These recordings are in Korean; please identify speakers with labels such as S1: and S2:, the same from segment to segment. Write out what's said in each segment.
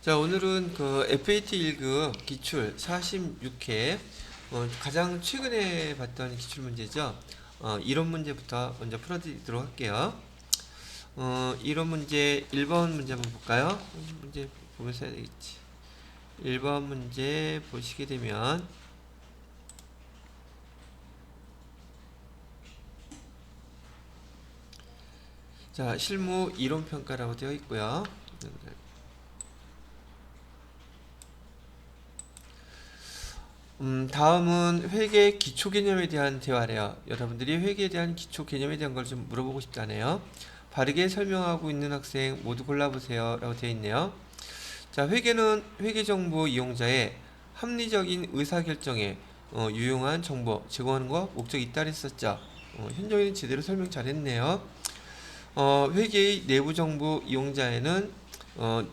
S1: 자, 오늘은 그 FAT 1급 기출 46회 가장 최근에 봤던 기출 문제죠. 이론 문제부터 먼저 풀어드리도록 할게요. 이론 문제 1번 문제 한번 볼까요? 문제 보면서 해야 되겠지. 1번 문제 보시게 되면 자, 실무 이론 평가라고 되어 있고요. 다음은 회계 기초 개념에 대한 대화래요. 여러분들이 회계에 대한 기초 개념에 대한 걸 좀 물어보고 싶다네요. 바르게 설명하고 있는 학생 모두 골라보세요 라고 되어 있네요. 자, 회계는 회계정보 이용자의 합리적인 의사결정에 유용한 정보 제공하는 거 목적이 있다 그랬었죠. 현정이는 제대로 설명 잘했네요. 회계의 내부정보 이용자에는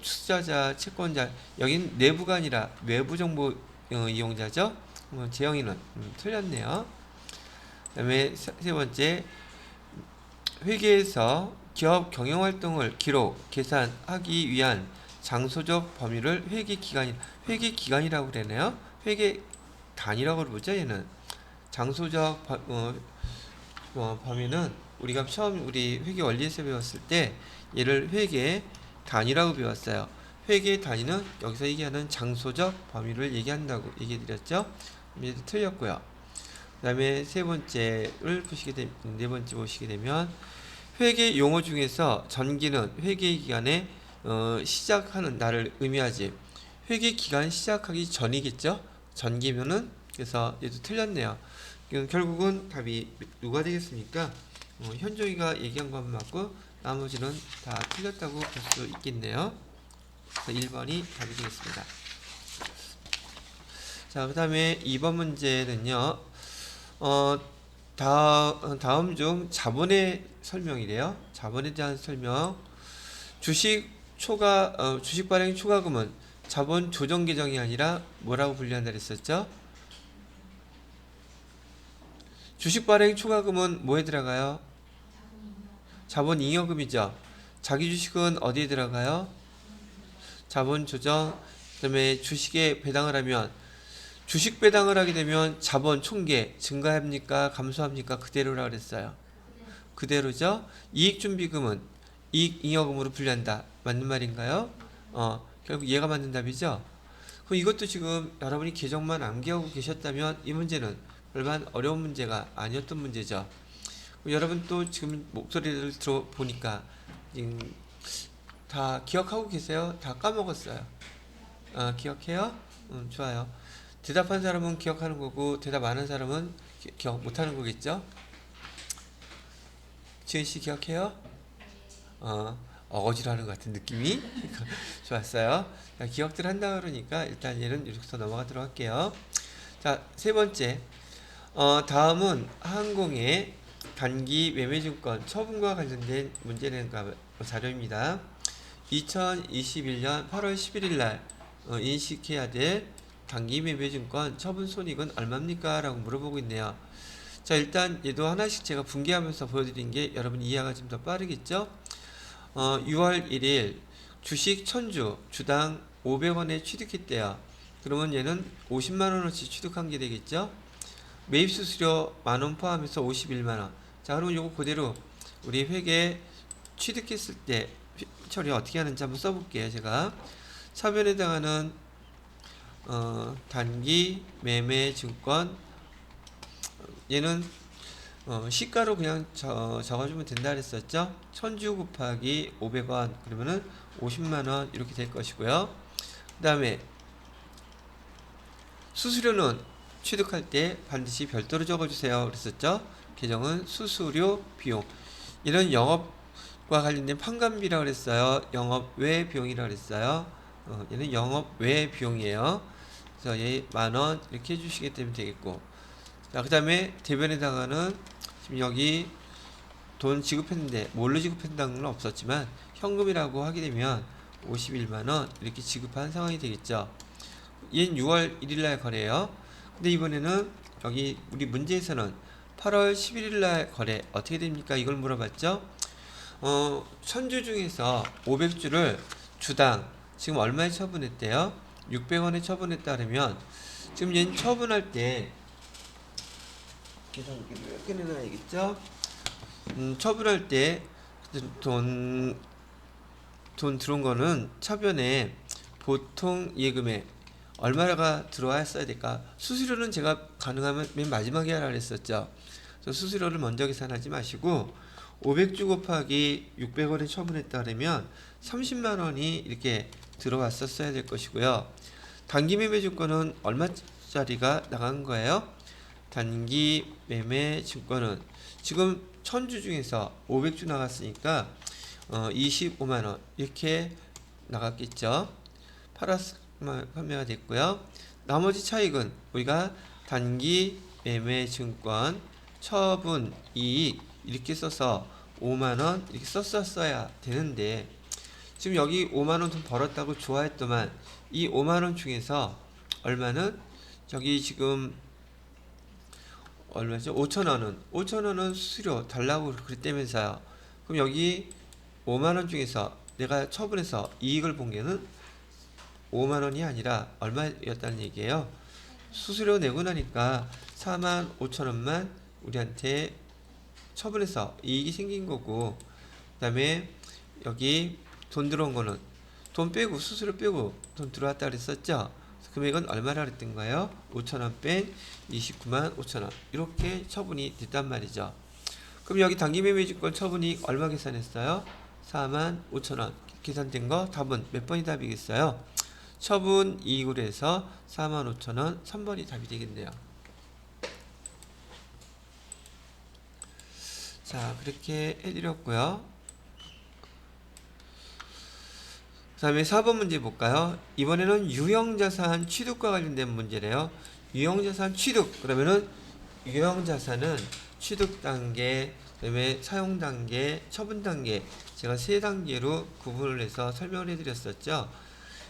S1: 투자자, 채권자, 여긴 내부가 아니라 외부정보 이용자죠. 재영이는 틀렸네요. 그 다음에 세 번째, 회계에서 기업 경영활동을 기록, 계산하기 위한 장소적 범위를 회계기간이라고 그러네요. 회계단이라고 그러죠. 얘는 장소적 범위는 우리가 처음 우리 회계 원리에서 배웠을 때 얘를 회계 단위라고 배웠어요. 회계 단위는 여기서 얘기하는 장소적 범위를 얘기한다고 얘기해 드렸죠. 이제 틀렸고요. 그 다음에 네 번째 보시게 되면 회계 용어 중에서 전기는 회계 기간에 시작하는 날을 의미하지. 회계 기간 시작하기 전이겠죠. 전기면은 그래서 얘도 틀렸네요. 결국은 답이 누가 되겠습니까? 현종이가 얘기한 것만 맞고 나머지는 다 틀렸다고 볼 수 있겠네요. 1번이 답이 되겠습니다. 자, 그 다음에 2번 문제는요. 다음 중 자본의 설명이래요. 자본에 대한 설명. 주식 발행 초과금은 자본 조정 계정이 아니라 뭐라고 분류한다 그랬었죠? 주식 발행 초과금은 뭐에 들어가요? 자본 잉여금이죠. 자기 주식은 어디에 들어가요? 자본 조정. 그다음에 주식에 배당을 하면 주식 배당을 하게 되면 자본 총계 증가합니까? 감소합니까? 그대로라 그랬어요. 그대로죠. 이익준비금은 이익잉여금으로 분류한다. 맞는 말인가요? 결국 얘가 맞는 답이죠. 그럼 이것도 지금 여러분이 계정만 암기하고 계셨다면 이 문제는 별반 어려운 문제가 아니었던 문제죠. 여러분 또 지금 목소리를 들어보니까 다 기억하고 계세요? 다 까먹었어요. 기억해요? 좋아요. 대답한 사람은 기억하는 거고 대답 안 한 사람은 기억 못하는 거겠죠? 지은씨 기억해요? 어거지로 하는 것 같은 느낌이 좋았어요. 자, 기억들 한다 그러니까 일단 얘는 여기서 넘어가도록 할게요. 자, 세 번째. 다음은 항공의 단기 매매증권 처분과 관련된 문제는 자료입니다. 2021년 8월 11일 날 인식해야 될 단기 매매증권 처분 손익은 얼마입니까? 라고 물어보고 있네요. 자, 일단 얘도 하나씩 제가 분개하면서 보여드린 게 여러분 이해가 좀 더 빠르겠죠? 6월 1일 주식 1000주 주당 500원에 취득했대요. 그러면 얘는 50만원어치 취득한 게 되겠죠? 매입 수수료 만원 포함해서 51만원. 자, 그러면 요거 그대로 우리 회계 취득했을 때 처리 어떻게 하는지 한번 써볼게요. 제가 차변에 해당하는 단기 매매 증권 얘는 시가로 그냥 적어주면 된다 그랬었죠. 1000주 곱하기 500원 그러면은 50만원 이렇게 될 것이고요. 그 다음에 수수료는 취득할 때 반드시 별도로 적어주세요 그랬었죠. 계정은 수수료 비용. 이런 영업과 관련된 판관비라고 그랬어요. 영업 외 비용이라고 그랬어요. 얘는 영업 외 비용이에요. 그래서 얘 만원 이렇게 해주시게 되면 되겠고. 자, 그 다음에 대변에 해당하는 지금 여기 돈 지급했는데 뭘로 지급했다는 건 없었지만 현금이라고 하게 되면 51만원 이렇게 지급한 상황이 되겠죠. 얘는 6월 1일날 거래예요. 근데 이번에는 여기 우리 문제에서는 8월 11일날 거래 어떻게 됩니까? 이걸 물어봤죠. 1000주 중에서 500주를 주당 지금 얼마에 처분했대요? 600원에 처분했다 그러면 지금 얘는 처분할 때 계산기 몇 개나 나야겠죠? 처분할 때 돈 들어온 거는 처변에 보통 예금에 얼마가 들어왔어야 될까? 수수료는 제가 가능하면 맨 마지막에 하라 그랬었죠. 그래서 수수료를 먼저 계산하지 마시고 500주 곱하기 600원에 처분했다 그러면 30만 원이 이렇게 들어왔었어야 될 것이고요. 단기 매매 증권은 얼마짜리가 나간 거예요? 단기 매매 증권은 지금 1000주 중에서 500주 나갔으니까 25만 원 이렇게 나갔겠죠. 판매가 됐고요. 나머지 차익은 우리가 단기 매매 증권 처분 이익 이렇게 써서 5만 원 이렇게 썼어야 되는데 지금 여기 5만 원 돈 벌었다고 좋아했더만 이 5만 원 중에서 얼마는 저기 지금 얼마죠? 5천 원은 수수료 달라고 그랬다면서요. 그럼 여기 5만 원 중에서 내가 처분해서 이익을 본 게는 5만 원이 아니라 얼마였다는 얘기예요. 수수료 내고 나니까 4만 5천 원만 우리한테 처분해서 이익이 생긴 거고, 그 다음에 여기 돈 들어온 거는 돈 빼고 수수료 빼고 돈 들어왔다 그랬었죠. 금액은 얼마라 그랬던 거예요? 5천 원 뺀 29만 5천 원 이렇게 처분이 됐단 말이죠. 그럼 여기 단기 매매 증권 처분이 얼마 계산했어요? 4만 5천 원 계산된 거 답은 몇 번이 답이겠어요? 처분 이익으로 해서 4만 5천 원 3번이 답이 되겠네요. 자, 그렇게 해드렸고요. 그 다음에 4번 문제 볼까요? 이번에는 유형자산 취득과 관련된 문제래요. 유형자산 취득 그러면은 유형자산은 취득 단계, 그 다음에 사용 단계, 처분 단계 제가 세 단계로 구분을 해서 설명을 해드렸었죠.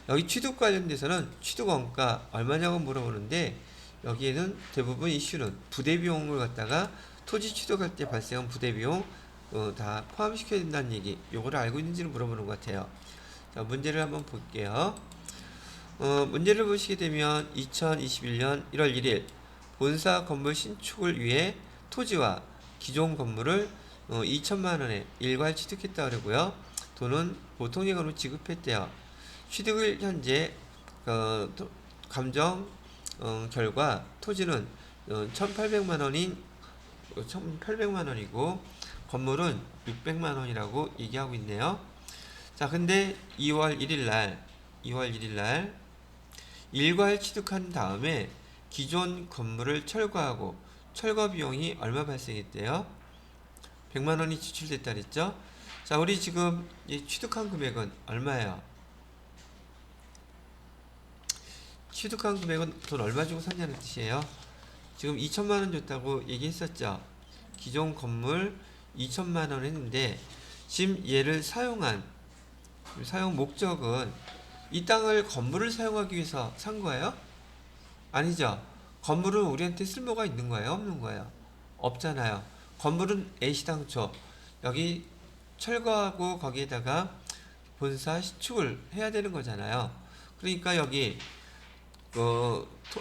S1: 여기 취득 관련돼서는 취득 원가 얼마냐고 물어보는데 여기에는 대부분 이슈는 부대비용을 갖다가 토지 취득할 때 발생한 부대비용 다 포함시켜야 된다는 얘기, 요거를 알고 있는지를 물어보는 것 같아요. 자, 문제를 한번 볼게요. 문제를 보시게 되면 2021년 1월 1일 본사 건물 신축을 위해 토지와 기존 건물을 2천만 원에 일괄 취득했다 그러고요. 돈은 보통 예금으로 지급했대요. 취득을 현재 감정 결과 토지는 1,800만 원이고 건물은 600만 원이라고 얘기하고 있네요. 자, 근데 2월 1일 날 일괄 취득한 다음에 기존 건물을 철거하고 철거 비용이 얼마 발생했대요? 100만 원이 지출됐다 그랬죠? 자, 우리 지금 이 취득한 금액은 얼마예요? 취득한 금액은 돈 얼마 주고 샀냐는 뜻이에요. 지금 2천만 원 줬다고 얘기했었죠. 기존 건물 2천만 원 했는데 지금 얘를 사용 목적은 이 땅을 건물을 사용하기 위해서 산 거예요? 아니죠. 건물은 우리한테 쓸모가 있는 거예요? 없는 거예요? 없잖아요. 건물은 애시당초 여기 철거하고 거기에다가 본사 신축을 해야 되는 거잖아요. 그러니까 여기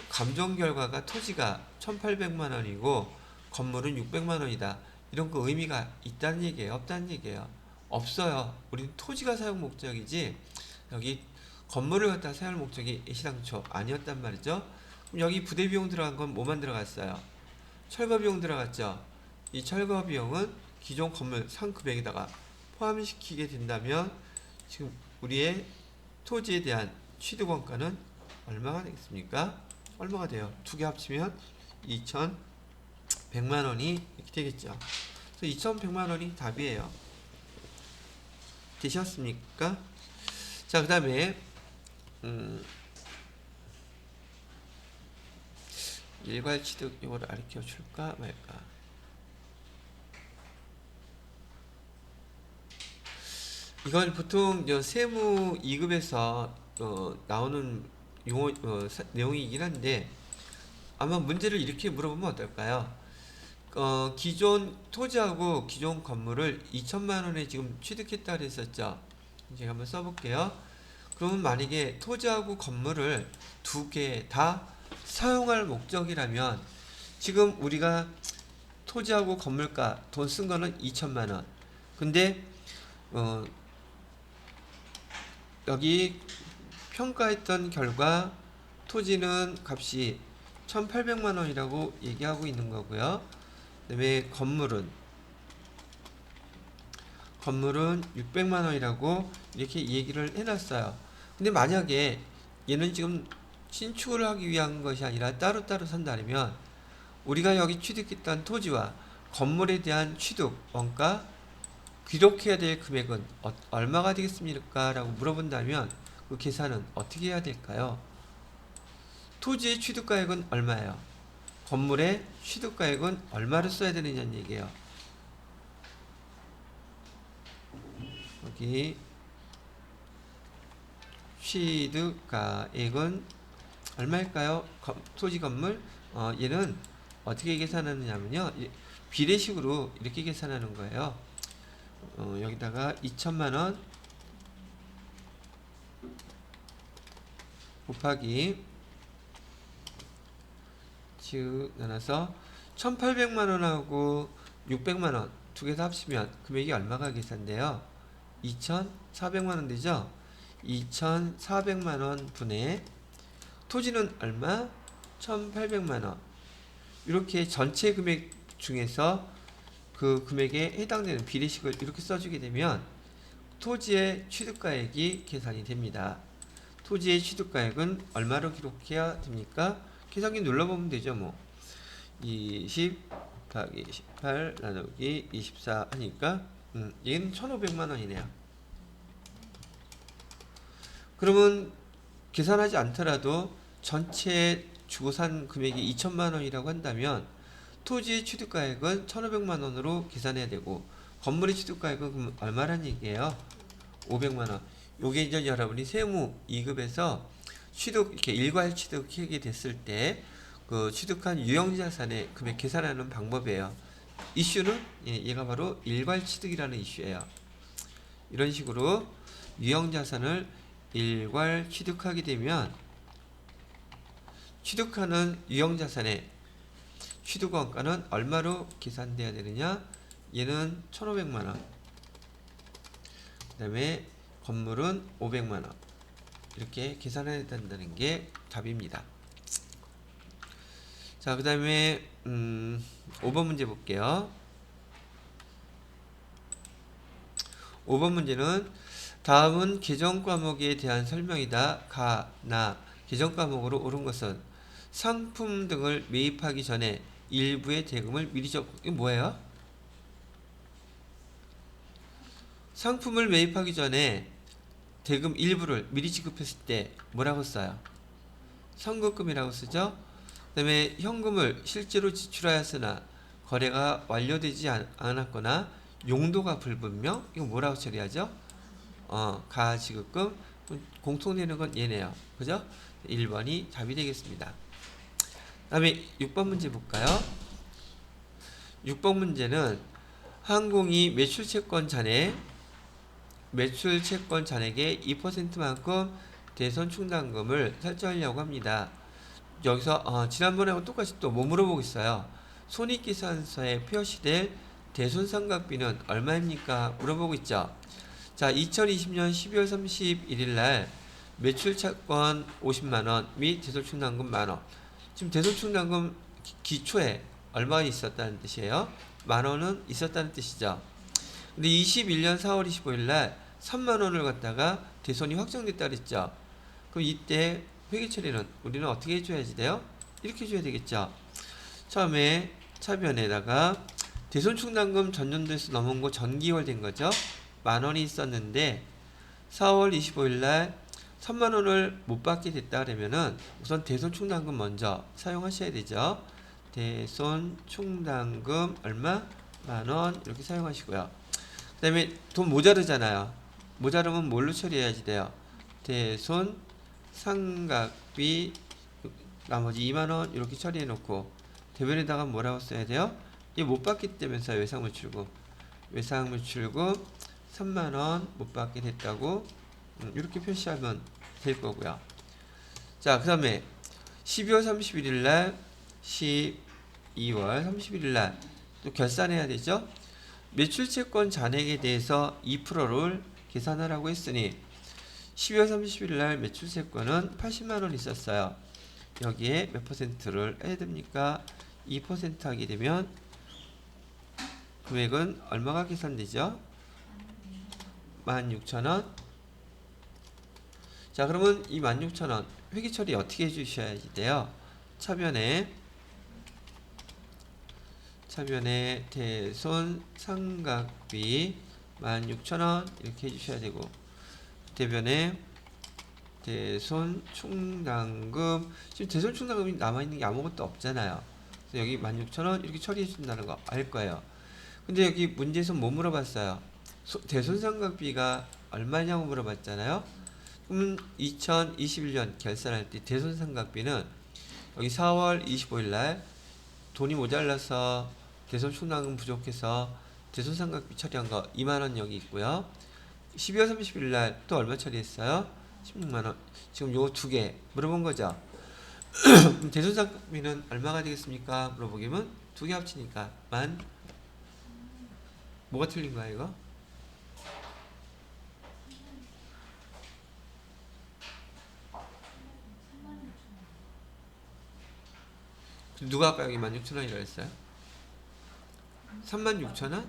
S1: 감정 결과가 토지가 1,800만 원이고 건물은 600만 원이다. 이런 거 의미가 있다는 얘기예요? 없다는 얘기예요? 없어요. 우리는 토지가 사용 목적이지 여기 건물을 갖다 사용 목적이 애시당초 아니었단 말이죠. 그럼 여기 부대 비용 들어간 건 뭐만 들어갔어요? 철거 비용 들어갔죠. 이 철거 비용은 기존 건물 산 금액에다가 포함시키게 된다면 지금 우리의 토지에 대한 취득 원가는 얼마가 되겠습니까? 얼마가 돼요? 두 개 합치면 2,100만 원이 이렇게 되겠죠. 그래서 2,100만 원이 답이에요. 되셨습니까? 자, 그 다음에 일괄 취득 이거를 가르쳐 줄까 말까? 이건 보통 세무 2급에서 나오는 용어 내용이긴 한데 아마 문제를 이렇게 물어보면 어떨까요? 기존 토지하고 기존 건물을 2천만 원에 지금 취득했다 그랬었죠. 제가 한번 써볼게요. 그러면 만약에 토지하고 건물을 두 개 다 사용할 목적이라면 지금 우리가 토지하고 건물가 돈 쓴 거는 2천만 원. 근데 여기 평가했던 결과 토지는 값이 1,800만 원이라고 얘기하고 있는 거고요. 그다음에 건물은 600만 원이라고 이렇게 얘기를 해놨어요. 근데 만약에 얘는 지금 신축을 하기 위한 것이 아니라 따로따로 산다면 우리가 여기 취득했던 토지와 건물에 대한 취득 원가 기록해야 될 금액은 얼마가 되겠습니까? 라고 물어본다면 그 계산은 어떻게 해야 될까요? 토지의 취득가액은 얼마예요? 건물의 취득가액은 얼마를 써야 되느냐는 얘기예요. 여기 취득가액은 얼마일까요? 토지 건물 얘는 어떻게 계산하느냐면요, 비례식으로 이렇게 계산하는 거예요. 여기다가 2천만 원 곱하기 즉 나눠서 1,800만 원하고 600만 원 두 개 다 합치면 금액이 얼마가 계산돼요? 2,400만 원 되죠? 2,400만 원 분의 토지는 얼마? 1,800만 원. 이렇게 전체 금액 중에서 그 금액에 해당되는 비례식을 이렇게 써주게 되면 토지의 취득가액이 계산이 됩니다. 토지의 취득가액은 얼마로 기록해야 됩니까? 계산기 눌러보면 되죠. 뭐 20 곱하기 18 나누기 24 하니까 얘는 1,500만 원이네요. 그러면 계산하지 않더라도 전체 주고 산 금액이 2천만 원이라고 한다면 토지의 취득가액은 1,500만 원으로 계산해야 되고 건물의 취득가액은 그럼 얼마란 얘기예요? 500만 원. 요게 이제 여러분이 세무 2급에서 취득 이렇게 일괄 취득하게 됐을 때 그 취득한 유형자산의 금액 계산하는 방법이에요. 이슈는 얘가 바로 일괄 취득이라는 이슈예요. 이런 식으로 유형자산을 일괄 취득하게 되면 취득하는 유형자산의 취득원가는 얼마로 계산돼야 되느냐? 얘는 1,500만 원. 그 다음에 건물은 500만 원. 이렇게 계산해야 된다는 게 답입니다. 자, 그 다음에 5번 문제 볼게요. 5번 문제는 다음은 개정 과목에 대한 설명이다. 가, 나, 개정 과목으로 옳은 것은 상품 등을 매입하기 전에 일부의 대금을 미리 이게 뭐예요? 상품을 매입하기 전에 대금 일부를 미리 지급했을 때 뭐라고 써요? 선급금이라고 쓰죠. 그 다음에 현금을 실제로 지출하였으나 거래가 완료되지 않았거나 용도가 불분명, 이거 뭐라고 처리하죠? 가지급금. 공통되는 건 얘네요. 그죠? 1번이 답이 되겠습니다. 다음에 6번 문제 볼까요? 6번 문제는 항공이 매출채권 잔액의 2%만큼 대손 충당금을 설정하려고 합니다. 여기서 지난번하고 똑같이 또 뭐 물어보겠어요? 손익계산서에 표시될 대손상각비는 얼마입니까? 물어보고 있죠. 자, 2020년 12월 31일 날 매출채권 50만원 및 대손충당금 만원. 지금 대손충당금 기초에 얼마가 있었다는 뜻이에요? 만원은 있었다는 뜻이죠. 근데 21년 4월 25일 날 3만원을 갖다가 대손이 확정됐다 그랬죠. 그럼 이때 회계처리는 우리는 어떻게 해줘야지 돼요? 이렇게 해줘야 되겠죠. 처음에 차변에다가 대손충당금 전년도에서 넘은 거 전기월 된 거죠. 만원이 있었는데 4월 25일 날 3만원을 못 받게 됐다 그러면은 우선 대손충당금 먼저 사용하셔야 되죠. 대손충당금 얼마? 만원 이렇게 사용하시고요. 그 다음에 돈 모자르잖아요. 모자르면 뭘로 처리해야지 돼요? 대손 상각비 나머지 2만원 이렇게 처리해 놓고 대변에다가 뭐라고 써야 돼요? 이게 못 받기 때문에 외상물출금 3만원 못 받게 됐다고 이렇게 표시하면 될 거고요. 자, 그 다음에 12월 31일 날, 12월 31일 날 또 결산해야 되죠. 매출채권 잔액에 대해서 2%를 계산하라고 했으니 12월 30일 날 매출채권은 80만 원 있었어요. 여기에 몇 퍼센트를 해야 됩니까? 2% 하게 되면 금액은 얼마가 계산되죠? 16,000원. 자, 그러면 이 16,000원 회계 처리 어떻게 해주셔야 돼요? 차변에 대손 상각비 16,000원 이렇게 해주셔야 되고, 대변에 대손 충당금, 지금 대손 충당금이 남아있는 게 아무것도 없잖아요. 그래서 여기 16,000원 이렇게 처리해 준다는 거 알 거예요. 근데 여기 문제에서 뭐 물어봤어요? 대손 상각비가 얼마냐고 물어봤잖아요. 그럼 2021년 결산할 때 대손 상각비는 여기 4월 25일 날 돈이 모자라서 대손 충당금 부족해서 대손 상각비 처리한 거 2만 원 여기 있고요. 12월 30일 날 또 얼마 처리했어요? 16만 원. 지금 요 두 개 물어본 거죠. 그럼 대손 상각비는 얼마가 되겠습니까? 물어보기면 두 개 합치니까 뭐가 틀린 거야 이거? 누가 아까 여기 16,000원이라고 했어요? 36,000원?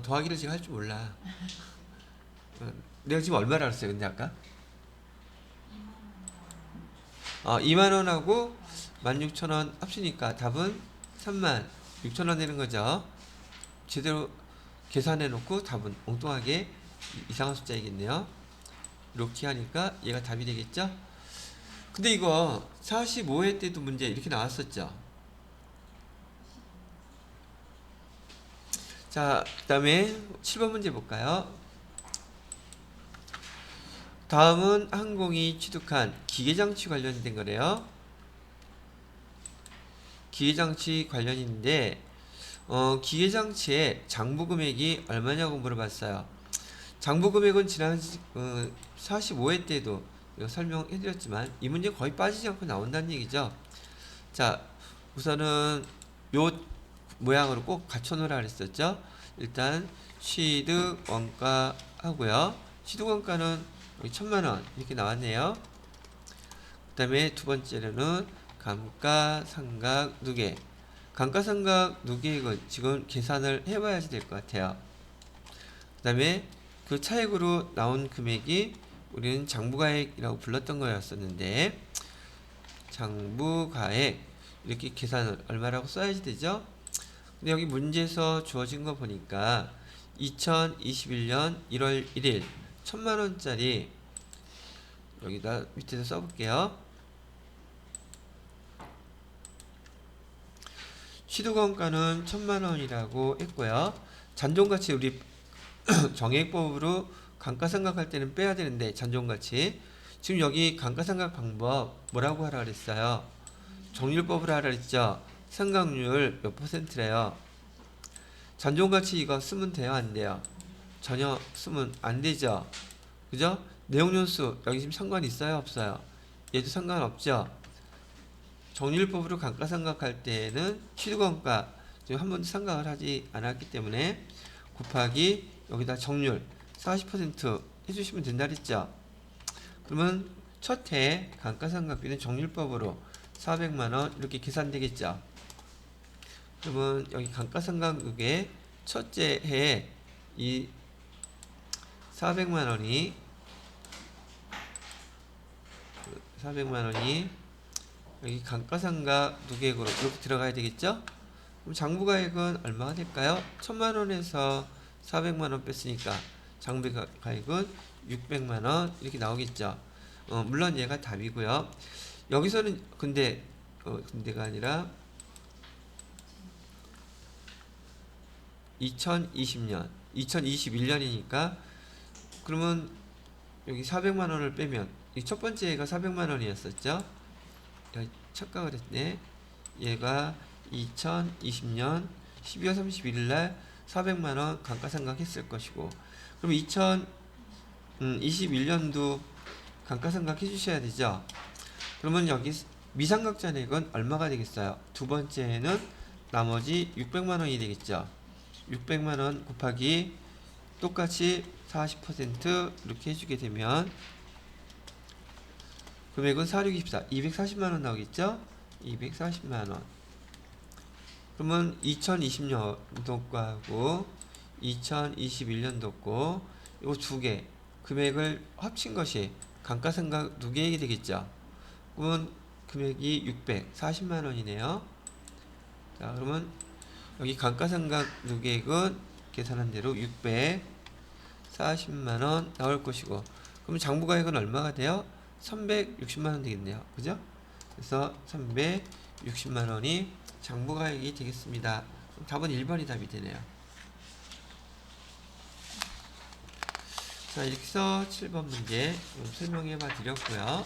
S1: 더하기를 지금 할 줄 몰라. 내가 지금 얼마라 그랬어요 근데 아까? 2만원하고 16,000원 합치니까 답은 36,000원 되는 거죠. 제대로 계산해 놓고 답은 엉뚱하게 이상한 숫자이겠네요. 이렇게 하니까 얘가 답이 되겠죠. 근데 이거 45회 때도 문제 이렇게 나왔었죠. 자, 그 다음에 7번 문제 볼까요? 다음은 항공이 취득한 기계장치 관련된 거래요. 기계장치 관련인데 기계장치의 장부 금액이 얼마냐고 물어봤어요. 장부 금액은 지난 45회 때도 설명해드렸지만 이 문제 거의 빠지지 않고 나온다는 얘기죠. 자, 우선은 요 모양으로 꼭 갖춰놓으라 그랬었죠. 일단 취득 원가 하고요. 취득 원가는 여기 1,000만원 이렇게 나왔네요. 그 다음에 두 번째로는 감가상각 누계. 감가상각 누계액은 지금 계산을 해봐야지 될 것 같아요. 그 다음에 그 차액으로 나온 금액이 우리는 장부가액이라고 불렀던 거였었는데, 장부가액 이렇게 계산을 얼마라고 써야지 되죠. 근데 여기 문제에서 주어진 거 보니까 2021년 1월 1일 1,000만원짜리 여기다 밑에서 써볼게요. 취득원가는 1,000만원이라고 했고요. 잔존가치 우리 정액법으로 감가상각할 때는 빼야 되는데, 잔존가치 지금 여기 감가상각 방법 뭐라고 하라 그랬어요? 정률법으로 하라 그랬죠. 상각률 몇 퍼센트래요? 잔존가치 이거 쓰면 돼요 안 돼요? 전혀 쓰면 안 되죠. 그죠? 내용연수 여기 지금 상관 있어요 없어요? 얘도 상관없죠. 정률법으로 감가상각할 때는 취득원가 지금 한 번도 상각을 하지 않았기 때문에 곱하기 여기다 정률 40% 해주시면 된다 그랬죠. 그러면 첫 해 감가상각비는 정률법으로 400만원 이렇게 계산되겠죠. 그러면 여기 감가상각액의 첫째 해에 이 400만원이 여기 감가상각 누계액으로 이렇게 들어가야 되겠죠. 그럼 장부가액은 얼마가 될까요? 1,000만원에서 400만원 뺐으니까 장부가액은 600만원 이렇게 나오겠죠. 물론 얘가 답이고요. 여기서는 근데가 아니라 2020년 2021년이니까 그러면 여기 400만원을 빼면 이 첫 번째 얘가 400만원이었었죠. 착각을 했네. 얘가 2020년 12월 31일 날 400만 원 감가상각했을 것이고, 그럼 2021년도 감가상각 해주셔야 되죠. 그러면 여기 미상각잔액은 얼마가 되겠어요? 두 번째는 나머지 600만 원이 되겠죠. 600만 원 곱하기 똑같이 40% 이렇게 해주게 되면 금액은 4624 240만 원 나오겠죠? 240만 원. 그러면 2020년도 거하고 2021년도 거 이거 두 개 금액을 합친 것이 감가상각 누계액이 되겠죠. 그러면 금액이 640만 원이네요. 자, 그러면 여기 감가상각 누계액은 계산한 대로 640만 원 나올 것이고, 그럼 장부가액은 얼마가 돼요? 360만 원 되겠네요. 그죠? 그래서 360만 원이 장부가액이 되겠습니다. 답은 1번이 답이 되네요. 자, 이렇게 해서 7번 문제 설명해 봐 드렸고요.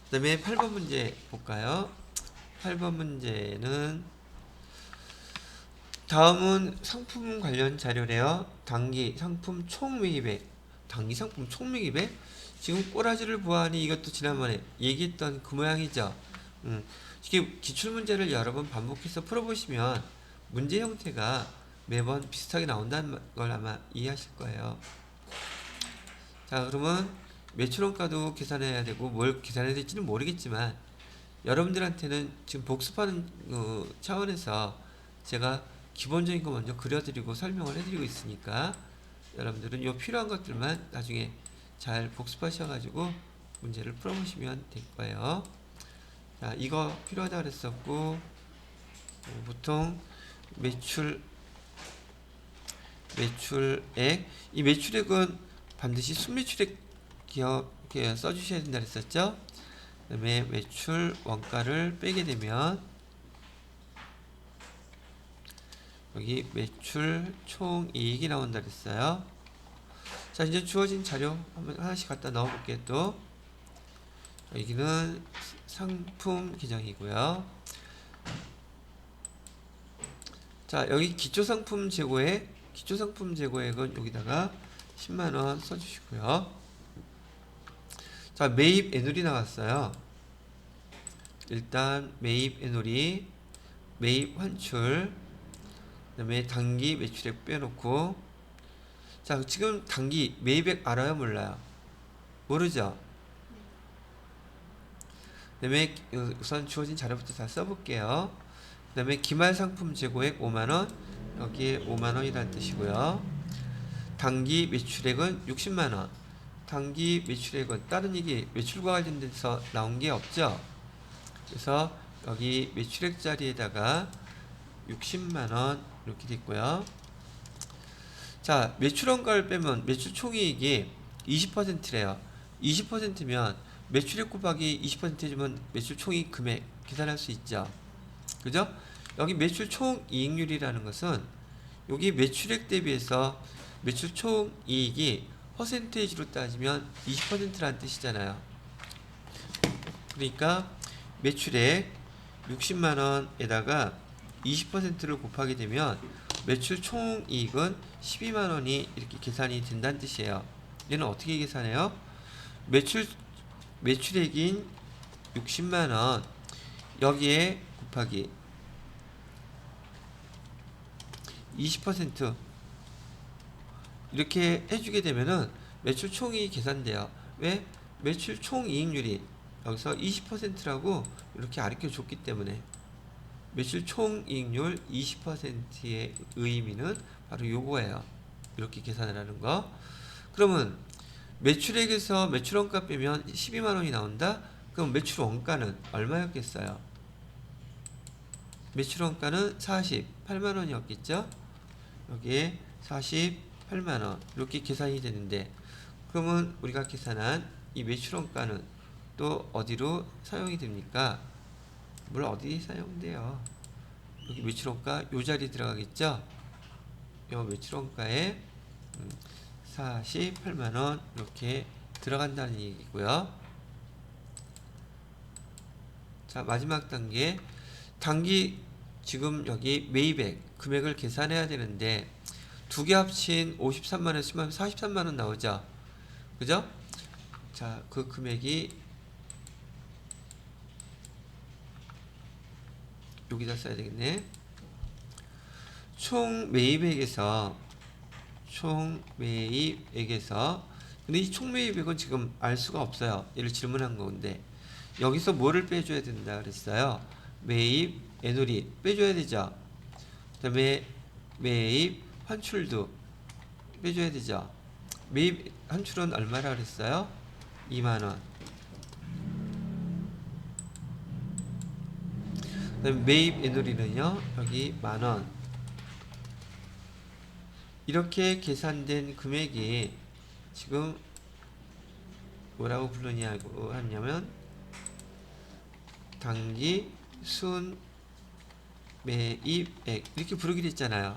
S1: 그 다음에 8번 문제 볼까요? 8번 문제는 다음은 상품 관련 자료래요. 단기 상품 총매입액. 단기 상품 총매입액? 지금 꼬라지를 보아하니 이것도 지난번에 얘기했던 그 모양이죠. 이게 기출문제를 여러 번 반복해서 풀어보시면 문제 형태가 매번 비슷하게 나온다는 걸 아마 이해하실 거예요. 자, 그러면 매출원가도 계산해야 되고 뭘 계산해야 될지는 모르겠지만 여러분들한테는 지금 복습하는 차원에서 제가 기본적인 거 먼저 그려드리고 설명을 해드리고 있으니까 여러분들은 요 필요한 것들만 나중에 잘 복습하셔가지고 문제를 풀어보시면 될 거예요. 자, 이거 필요하다 그랬었고, 보통 매출액, 이 매출액은 반드시 순매출액 기억해 써주셔야 된다 그랬었죠. 그 다음에 매출 원가를 빼게 되면 여기 매출 총이익이 나온다 그랬어요. 자, 이제 주어진 자료 한번 하나씩 갖다 넣어볼게요. 또 여기는 상품 계정이고요. 자, 여기 기초상품 재고액, 기초상품 재고액은 여기다가 10만원 써주시고요. 자, 매입 애누리 나왔어요. 일단 매입 애누리, 매입 환출, 그 다음에 단기 매출액 빼놓고, 자, 지금 단기 매입액 알아요? 몰라요? 모르죠? 그 다음에 우선 주어진 자료부터 다 써볼게요. 그 다음에 기말 상품 재고액 5만원, 여기에 5만원이라는 뜻이고요. 단기 매출액은 60만원. 단기 매출액은 다른 얘기 매출과 관련돼서 나온 게 없죠. 그래서 여기 매출액 자리에다가 60만원 이렇게 됐고요. 자, 매출원가를 빼면 매출 총이익이 20%래요. 20%면 매출액 곱하기 20% 해주면 매출 총이익 금액 계산할 수 있죠. 그죠? 여기 매출 총이익률이라는 것은 여기 매출액 대비해서 매출 총이익이 퍼센테이지로 따지면 20%라는 뜻이잖아요. 그러니까 매출액 60만원에다가 20%를 곱하게 되면 매출 총이익은 12만원이 이렇게 계산이 된다는 뜻이에요. 얘는 어떻게 계산해요? 매출액인 60만원 여기에 곱하기 20% 이렇게 해주게 되면은 매출 총이익이 계산돼요. 왜? 매출 총이익률이 여기서 20%라고 이렇게 가르쳐 줬기 때문에 매출 총이익률 20%의 의미는 바로 요거예요. 이렇게 계산을 하는 거. 그러면 매출액에서 매출원가 빼면 12만원이 나온다? 그럼 매출원가는 얼마였겠어요? 매출원가는 48만원이었겠죠? 여기에 48만원 이렇게 계산이 되는데, 그러면 우리가 계산한 이 매출원가는 또 어디로 사용이 됩니까? 물 어디 사용돼요? 여기 매출원가 요 자리 들어가겠죠? 요 매출원가에 48만원 이렇게 들어간다는 얘기고요. 자, 마지막 단계. 단기 지금 여기 매입액 금액을 계산해야 되는데 두 개 합친 53만원 쓰면 43만원 나오죠. 그죠? 자, 그 금액이 여기다 써야 되겠네. 총 매입액에서 근데 이 총 매입액은 지금 알 수가 없어요. 얘를 질문한 건데 여기서 뭐를 빼줘야 된다 그랬어요. 매입 애누리 빼줘야 되죠. 그 다음에 매입 환출도 빼줘야 되죠. 매입 환출은 얼마라 그랬어요? 2만원. 그 다음에 매입 애누리는요 여기 만원. 이렇게 계산된 금액이 지금 뭐라고 부르냐고 하냐면 단기 순 매입액 이렇게 부르기로 했잖아요.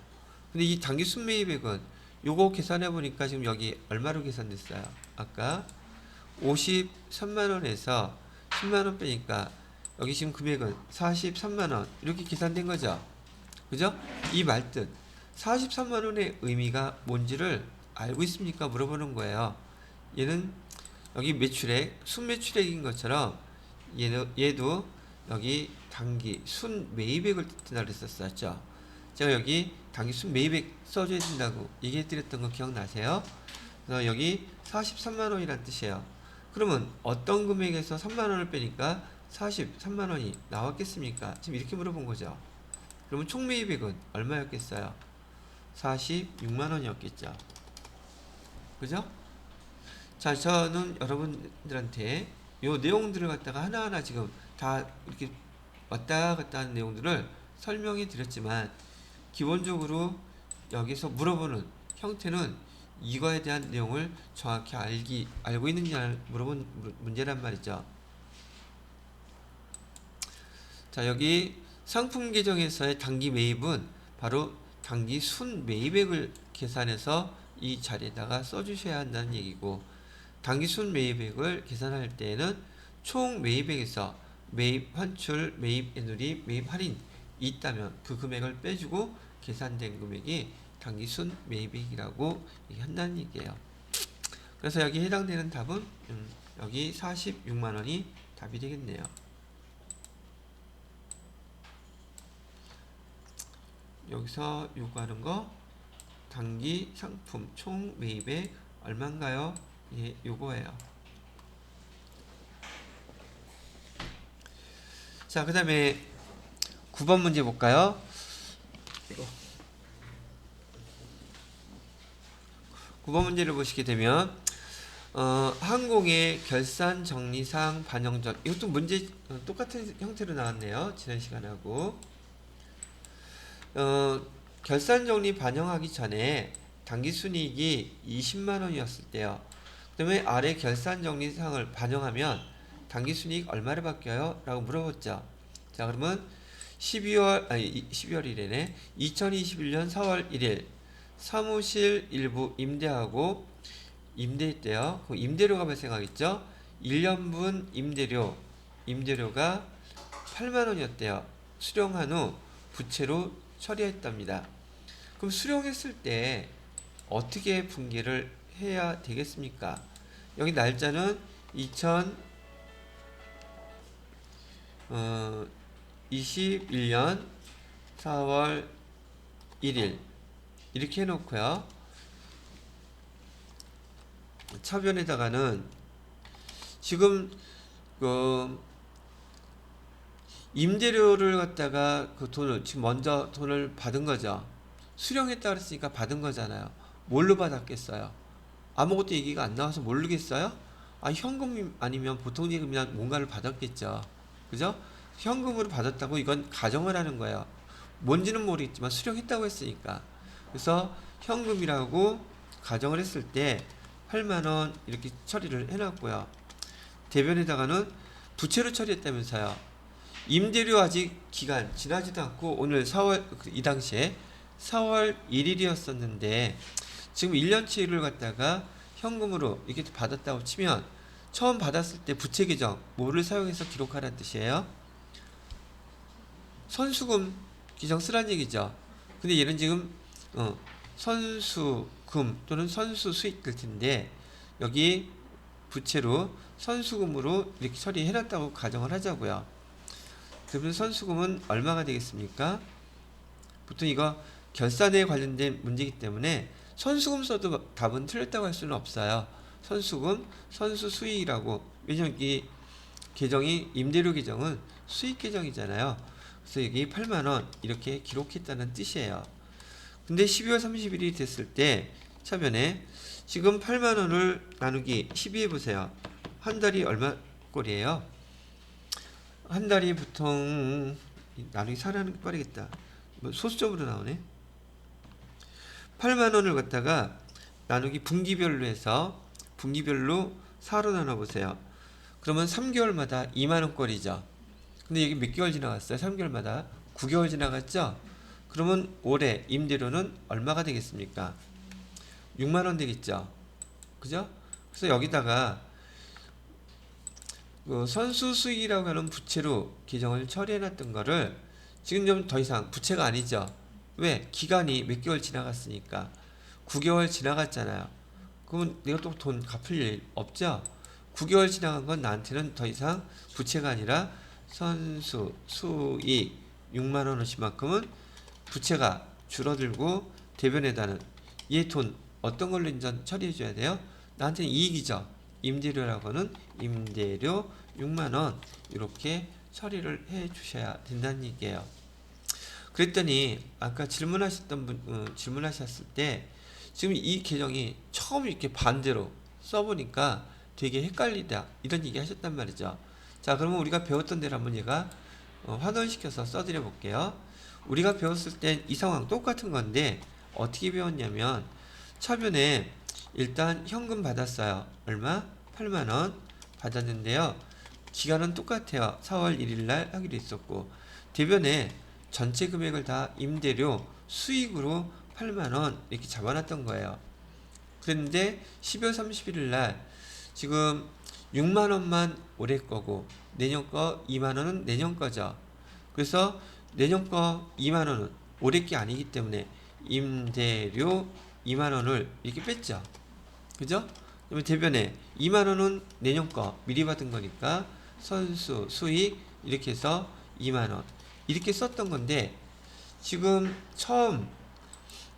S1: 근데 이 단기 순 매입액은 요거 계산해 보니까 지금 여기 얼마로 계산됐어요? 아까 53만원에서 10만원 빼니까 여기 지금 금액은 43만원 이렇게 계산된 거죠. 그죠? 이 말뜻 43만원의 의미가 뭔지를 알고 있습니까? 물어보는 거예요. 얘는 여기 매출액, 순매출액인 것처럼 얘도 여기 단기 순매입액을 뜻한다고 했었죠. 제가 여기 단기 순매입액 써줘야 된다고 얘기해드렸던 거 기억나세요? 그래서 여기 43만원이란 뜻이에요. 그러면 어떤 금액에서 3만원을 빼니까 43만원이 나왔겠습니까? 지금 이렇게 물어본 거죠. 그러면 총 매입액은 얼마였겠어요? 46만원이었겠죠. 그죠? 자, 저는 여러분들한테 요 내용들을 갖다가 하나하나 지금 다 이렇게 왔다 갔다 하는 내용들을 설명해 드렸지만 기본적으로 여기서 물어보는 형태는 이거에 대한 내용을 정확히 알고 있느냐를 물어본 문제란 말이죠. 자, 여기 상품 계정에서의 단기 매입은 바로 단기 순 매입액을 계산해서 이 자리에다가 써주셔야 한다는 얘기고, 단기 순 매입액을 계산할 때에는 총 매입액에서 매입 환출, 매입 애누리, 매입 할인 있다면 그 금액을 빼주고 계산된 금액이 단기 순 매입액이라고 한다는 얘기예요. 그래서 여기 해당되는 답은 여기 46만원이 답이 되겠네요. 여기서 요구하는 거 단기 상품 총 매입액 얼마인가요? 예, 요거예요. 자, 그 다음에 9번 문제 볼까요? 9번 문제를 보시게 되면 항공의 결산 정리상 반영 전, 이것도 문제 똑같은 형태로 나왔네요. 지난 시간하고 결산 정리 반영하기 전에 당기 순이익이 20만원이었을 때요. 그 다음에 아래 결산 정리상을 반영하면 당기 순이익 얼마를 바뀌어요? 라고 물어봤죠. 자, 그러면 12월이래네. 2021년 4월 1일 사무실 일부 임대하고 임대했대요. 그 임대료가 발생하겠죠. 1년분 임대료가 8만원이었대요. 수령한 후 부채로 처리했답니다. 그럼 수령했을 때 어떻게 분기를 해야 되겠습니까? 여기 날짜는 2021년 4월 1일 이렇게 해놓고요. 차변에다가는 지금 임대료를 갖다가 그 돈을 지금 먼저 돈을 받은 거죠. 수령했다 그랬으니까 받은 거잖아요. 뭘로 받았겠어요? 아무것도 얘기가 안 나와서 모르겠어요? 현금 아니면 보통 예금이나 뭔가를 받았겠죠. 그죠? 현금으로 받았다고 이건 가정을 하는 거예요. 뭔지는 모르겠지만 수령했다고 했으니까. 그래서 현금이라고 가정을 했을 때 8만원 이렇게 처리를 해놨고요. 대변에다가는 부채로 처리했다면서요. 임대료 아직 기간 지나지도 않고 오늘 4월 이 당시에 4월 1일이었었는데 지금 1년치를 갖다가 현금으로 이렇게 받았다고 치면 처음 받았을 때 부채 계정 뭐를 사용해서 기록하라는 뜻이에요? 선수금 규정 쓰란 얘기죠. 근데 얘는 지금 선수금 또는 선수 수익 될 텐데 여기 부채로 선수금으로 이렇게 처리해놨다고 가정을 하자고요. 그러면 선수금은 얼마가 되겠습니까? 보통 이거 결산에 관련된 문제이기 때문에 선수금 써도 답은 틀렸다고 할 수는 없어요. 선수금, 선수 수익이라고. 왜냐면 이 계정이 임대료 계정은 수익 계정이잖아요. 그래서 여기 8만원 이렇게 기록했다는 뜻이에요. 근데 12월 30일이 됐을 때 차변에 지금 8만원을 나누기 12 해보세요. 한 달이 얼마 꼴이에요? 한 달이 보통 나누기 4라는 게 빠르겠다. 뭐 소수점으로 나오네. 8만원을 갖다가 나누기 분기별로 해서 분기별로 4로 나눠보세요. 그러면 3개월마다 2만원 꼴이죠. 근데 여기 몇 개월 지나갔어요? 3개월마다 9개월 지나갔죠? 그러면 올해 임대료는 얼마가 되겠습니까? 6만원 되겠죠? 그죠? 그래서 여기다가 선수 수익이라고 하는 부채로 계정을 처리해놨던 거를 지금 좀 더 이상 부채가 아니죠? 왜? 기간이 몇 개월 지나갔으니까 9개월 지나갔잖아요. 그러면 내가 또 돈 갚을 일 없죠? 9개월 지나간 건 나한테는 더 이상 부채가 아니라 선수 수익 6만원어치만큼은 부채가 줄어들고 대변에다는 얘 돈 어떤 걸로 인전 처리해줘야 돼요? 나한테는 이익이죠. 임대료라고는 임대료 6만원 이렇게 처리를 해주셔야 된다는 얘기예요. 그랬더니 아까 질문하셨을 때 지금 이 계정이 처음 이렇게 반대로 써보니까 되게 헷갈리다 이런 얘기 하셨단 말이죠. 자, 그러면 우리가 배웠던 대로 한번 얘가 환원시켜서 써드려 볼게요. 우리가 배웠을 땐 이 상황 똑같은 건데 어떻게 배웠냐면 차변에 일단 현금 받았어요. 얼마? 8만원 받았는데요. 기간은 똑같아요. 4월 1일날 하기로 했었고 대변에 전체 금액을 다 임대료 수익으로 8만원 이렇게 잡아놨던 거예요. 그런데 12월 31일날 지금 6만원만 올해 거고 내년 거 2만원은 내년 거죠. 그래서 내년 거 2만원은 올해 게 아니기 때문에 임대료 2만원을 이렇게 뺐죠. 그죠? 그러면 대변에 2만원은 내년 거 미리 받은 거니까 선수 수익 이렇게 해서 2만원 이렇게 썼던 건데 지금 처음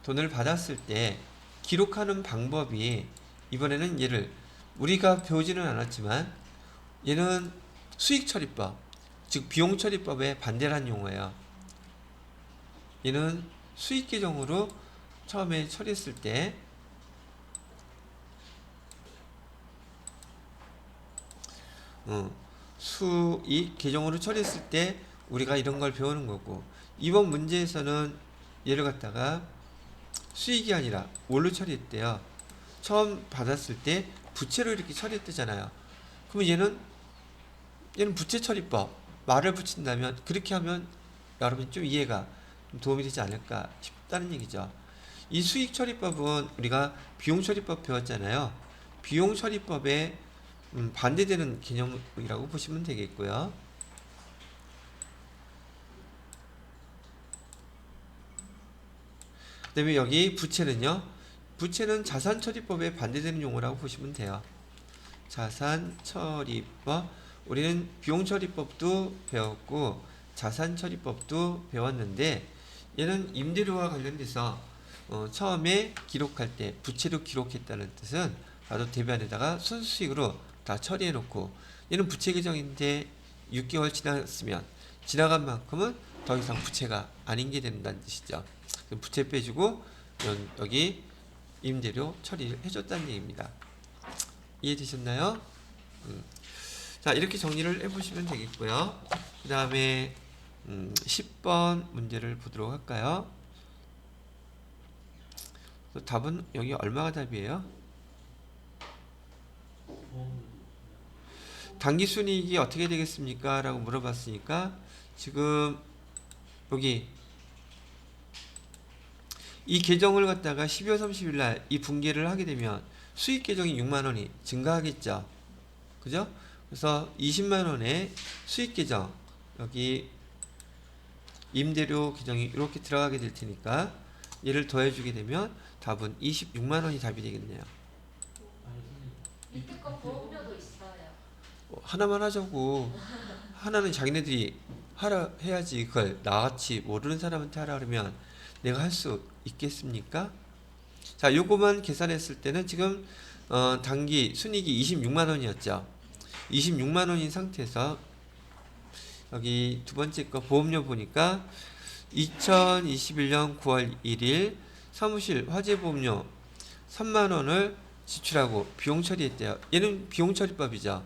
S1: 돈을 받았을 때 기록하는 방법이 이번에는 얘를 우리가 배우지는 않았지만 얘는 수익처리법 즉 비용처리법에 반대란 용어예요. 얘는 수익계정으로 처음에 처리했을 때 수익 계정으로 처리했을 때 우리가 이런 걸 배우는 거고 이번 문제에서는 얘를 갖다가 수익이 아니라 뭘로 처리했대요? 처음 받았을 때 부채로 이렇게 처리했대잖아요. 그러면 얘는 부채 처리법 말을 붙인다면 그렇게 하면 여러분 좀 이해가 좀 도움이 되지 않을까 싶다는 얘기죠. 이 수익 처리법은 우리가 비용 처리법 배웠잖아요. 비용 처리법에 반대되는 개념이라고 보시면 되겠고요. 그 다음에 여기 부채는요. 부채는 자산처리법에 반대되는 용어라고 보시면 돼요. 자산처리법 우리는 비용처리법도 배웠고 자산처리법도 배웠는데 얘는 임대료와 관련돼서 처음에 기록할 때 부채로 기록했다는 뜻은 바로 대변에다가 순수익으로 다 처리해 놓고 얘는 부채 계정인데 6개월 지났으면 지나간 만큼은 더 이상 부채가 아닌 게 된다는 뜻이죠. 부채 빼주고 여기 임대료 처리를 해줬다는 얘기입니다. 이해되셨나요? 자, 이렇게 정리를 해보시면 되겠고요. 그 다음에 10번 문제를 보도록 할까요? 답은 여기 얼마가 답이에요? 당기순이익이 어떻게 되겠습니까? 라고 물어봤으니까 지금 여기 이 계정을 갖다가 12월 30일 날 이 분기를 하게 되면 수익 계정이 6만원이 증가하겠죠. 그죠? 그래서 20만원의 수익 계정 여기 임대료 규정이 이렇게 들어가게 될 테니까 얘를 더해주게 되면 답은 26만 원이 답이 되겠네요.
S2: 밑에 거 보험료도 있어요.
S1: 하나만 하자고. 하나는 자기네들이 하라 해야지. 그걸 나같이 모르는 사람한테 하라 그러면 내가 할 수 있겠습니까? 자, 요거만 계산했을 때는 지금 단기 순이익이 26만 원이었죠. 26만 원인 상태에서 여기 두 번째 거 보험료 보니까 2021년 9월 1일 사무실 화재보험료 3만 원을 지출하고 비용 처리했대요. 얘는 비용 처리법이죠.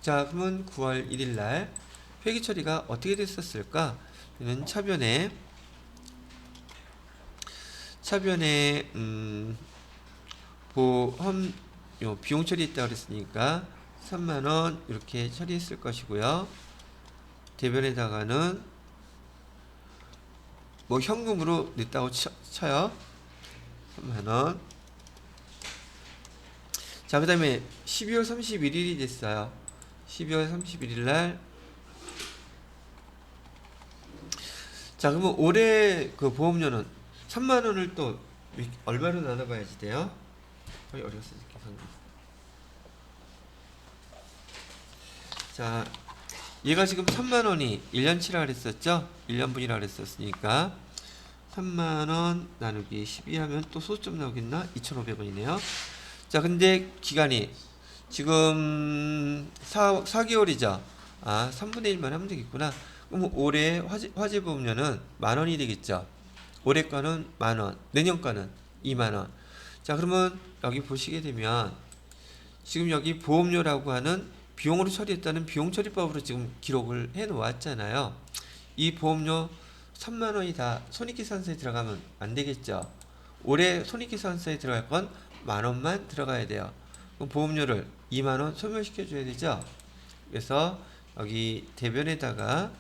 S1: 자, 그러면 9월 1일 날 회계 처리가 어떻게 됐었을까? 얘는 차변에 보험료 비용 처리했다고 그랬으니까 3만 원 이렇게 처리했을 것이고요. 대변에다가는 뭐 현금으로 냈다고 쳐요. 3만 원. 자, 그 다음에 12월 31일이 됐어요. 12월 31일 날. 자, 그러면 올해 그 보험료는 3만 원을 또 얼마로 나눠봐야지 돼요? 거의 어려웠어, 계산. 자, 얘가 지금 3만 원이 1년치라 그랬었죠? 1년분이라 그랬었으니까 3만 원 나누기 12 하면 또 소수점 나오겠나? 2,500원이네요. 자, 근데 기간이 지금 4개월이죠. 아, 3분의 1만 하면 되겠구나. 그럼 올해 화재 보험료는 만 원이 되겠죠. 올해 거는 만 원, 내년 거는 2만 원. 자, 그러면 여기 보시게 되면 지금 여기 보험료라고 하는 비용으로 처리했다는 비용 처리법으로 지금 기록을 해 놓았잖아요. 이 보험료 3만 원이 다 손익계산서에 들어가면 안 되겠죠. 올해 손익계산서에 들어갈 건 만 원만 들어가야 돼요. 그럼 보험료를 2만 원 소멸시켜 줘야 되죠. 그래서 여기 대변에다가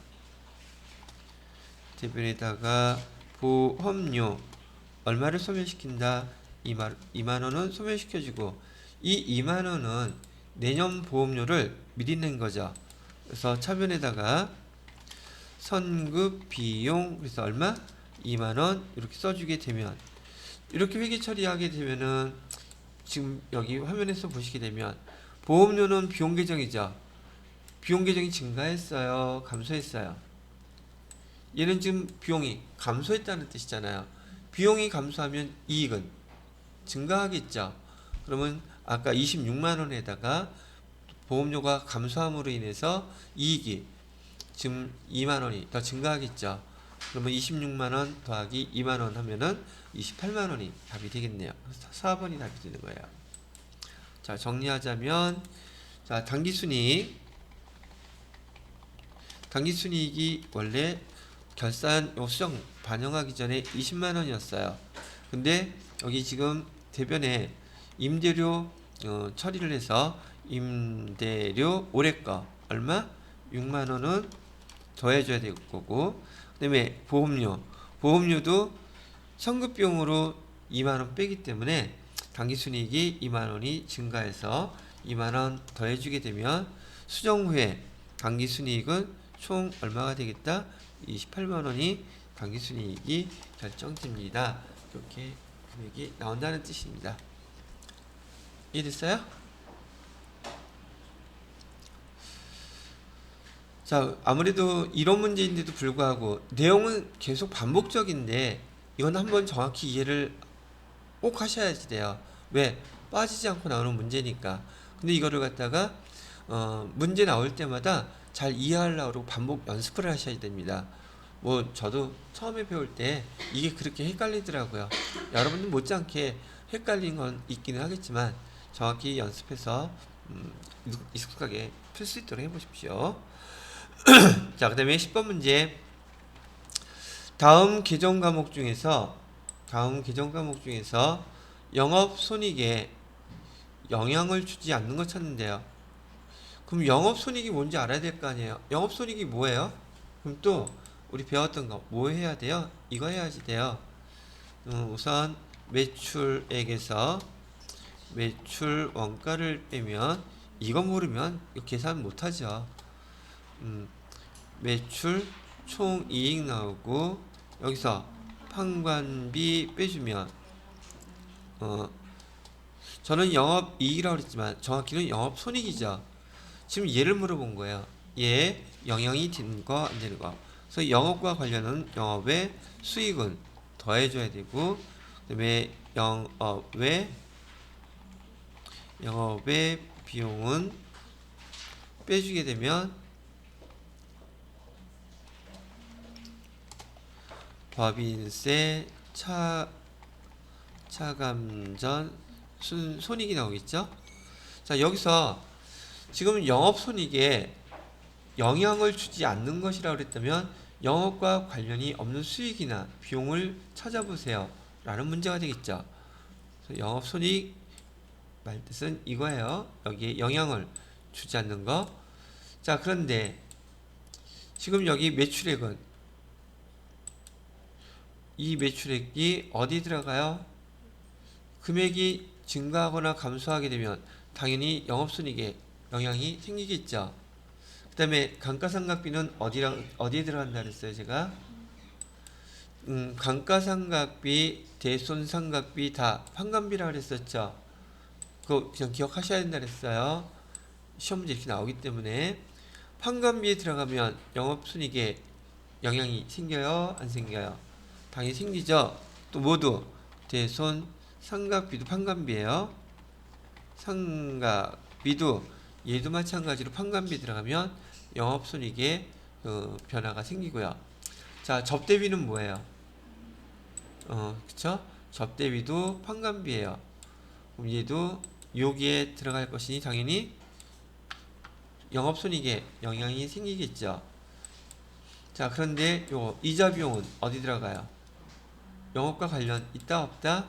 S1: 보험료 얼마를 소멸시킨다? 2만 원은 소멸시켜주고 이 2만 원은 내년 보험료를 미리 낸 거죠. 그래서 차변에다가 선급 비용 그래서 얼마? 2만 원 이렇게 써주게 되면 이렇게 회계 처리하게 되면은 지금 여기 화면에서 보시게 되면 보험료는 비용 계정이죠. 비용 계정이 증가했어요? 감소했어요? 얘는 지금 비용이 감소했다는 뜻이잖아요. 비용이 감소하면 이익은 증가하겠죠. 그러면 아까 26만 원에다가 보험료가 감소함으로 인해서 이익이 지금 2만 원이 더 증가하겠죠. 그러면 26만 원 더하기 2만 원 하면은 28만 원이 답이 되겠네요. 4번이 답이 되는 거예요. 자, 정리하자면 자, 당기순이익이 원래 결산 수정 반영하기 전에 20만 원이었어요. 근데 여기 지금 대변에 임대료 처리를 해서 임대료 올해 거 얼마? 6만 원은 더해줘야 될 거고, 그 다음에 보험료도 선급비용으로 2만 원 빼기 때문에 당기순이익이 2만 원이 증가해서 2만 원 더해주게 되면 수정 후에 당기순이익은 총 얼마가 되겠다? 28만 원이 당기순이익이 결정됩니다. 이렇게 금액이 나온다는 뜻입니다. 이해됐어요? 자, 아무래도 이런 문제인데도 불구하고 내용은 계속 반복적인데 이건 한번 정확히 이해를 꼭 하셔야지 돼요. 왜? 빠지지 않고 나오는 문제니까. 근데 이거를 갖다가 문제 나올 때마다 잘 이해하려고 반복 연습을 하셔야 됩니다. 뭐 저도 처음에 배울 때 이게 그렇게 헷갈리더라고요. 여러분들 못지않게 헷갈린 건 있기는 하겠지만 정확히 연습해서 익숙하게 풀 수 있도록 해보십시오. 자, 그 다음에 10번 문제. 다음 계정 과목 중에서 영업 손익에 영향을 주지 않는 거 찾는데요. 그럼 영업 손익이 뭔지 알아야 될 거 아니에요. 영업 손익이 뭐예요? 그럼 또 우리 배웠던 거 뭐 해야 돼요? 이거 해야지 돼요. 우선 매출액에서 매출 원가를 빼면 이거 모르면 이거 계산 못하죠. 매출 총 이익 나오고 여기서 판관비 빼주면 저는 영업 이익이라고 그랬지만 정확히는 영업 손익이죠. 지금 얘를 물어본 거예요. 얘 영향이 되는 거 안 되는 거. 그래서 영업과 관련은 영업의 수익은 더해줘야 되고, 그다음에 영업의 비용은 빼주게 되면 법인세, 차감전, 손익이 나오겠죠? 자, 여기서 지금 영업손익에 영향을 주지 않는 것이라고 그랬다면 영업과 관련이 없는 수익이나 비용을 찾아보세요 라는 문제가 되겠죠. 영업손익 말뜻은 이거예요. 여기에 영향을 주지 않는 거. 자, 그런데 지금 여기 매출액은 이 매출액이 어디 들어가요? 금액이 증가하거나 감소하게 되면 당연히 영업손익에 영향이 생기겠죠. 그 다음에 감가상각비는 어디에 들어간다 그랬어요 제가? 감가상각비, 대손상각비 다 판관비라고 그랬었죠. 그거 그냥 기억하셔야 된다 그랬어요. 시험 문제 이렇게 나오기 때문에. 판관비에 들어가면 영업순이익에 영향이 생겨요? 안 생겨요? 당연히 생기죠. 또 모두 대손, 상각비도 판관비예요. 상각비도 얘도 마찬가지로 판관비에 들어가면 영업순이익에 변화가 생기고요. 자, 접대비는 뭐예요? 그쵸? 접대비도 판관비예요. 그럼 얘도 여기에 들어갈 것이니 당연히 영업손익에 영향이 생기겠죠. 자, 그런데 요 이자 비용은 어디 들어가요? 영업과 관련 있다 없다?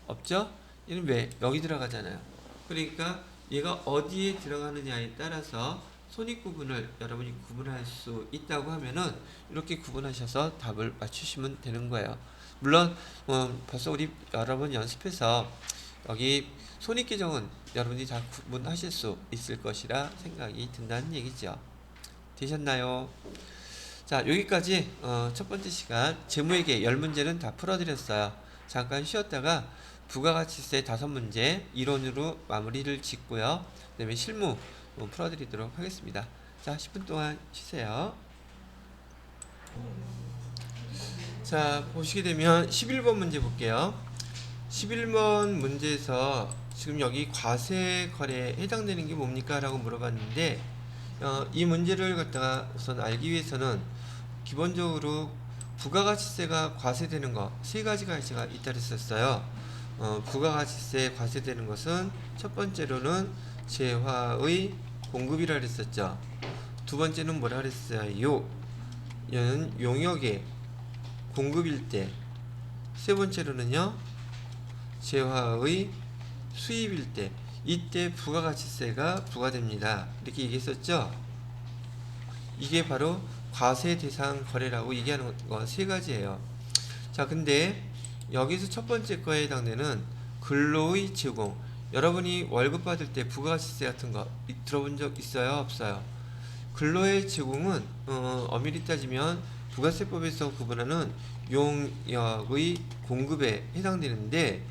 S1: 없죠? 얘는 왜? 여기 들어가잖아요. 그러니까 얘가 어디에 들어가느냐에 따라서 손익 구분을 여러분이 구분할 수 있다고 하면은 이렇게 구분하셔서 답을 맞추시면 되는 거예요. 물론 벌써 우리 여러 번 연습해서 여기 손익 계정은 여러분이 다 구분하실 수 있을 것이라 생각이 든다는 얘기죠. 되셨나요? 자, 여기까지 첫 번째 시간 재무회계 10문제는 다 풀어드렸어요. 잠깐 쉬었다가 부가가치세 5문제 이론으로 마무리를 짓고요. 그 다음에 실무 풀어드리도록 하겠습니다. 자, 10분 동안 쉬세요. 자, 보시게 되면 11번 문제 볼게요. 11번 문제에서 지금 여기 과세 거래에 해당되는 게 뭡니까? 라고 물어봤는데 이 문제를 갖다가 우선 알기 위해서는 기본적으로 부가가치세가 과세되는 거 세 가지가 제가 있다 그랬었어요. 부가가치세 과세되는 것은 첫 번째로는 재화의 공급이라 그랬었죠. 두 번째는 뭐라 그랬어요? 얘는 용역의 공급일 때. 세 번째로는요, 재화의 수입일 때. 이때 부가가치세가 부과됩니다. 이렇게 얘기했었죠. 이게 바로 과세 대상 거래라고 얘기하는 거 세 가지예요. 자, 근데 여기서 첫 번째 거에 해당되는 근로의 제공. 여러분이 월급 받을 때 부가가치세 같은 거 들어본 적 있어요? 없어요? 근로의 제공은 엄밀히 따지면 부가세법에서 구분하는 용역의 공급에 해당되는데,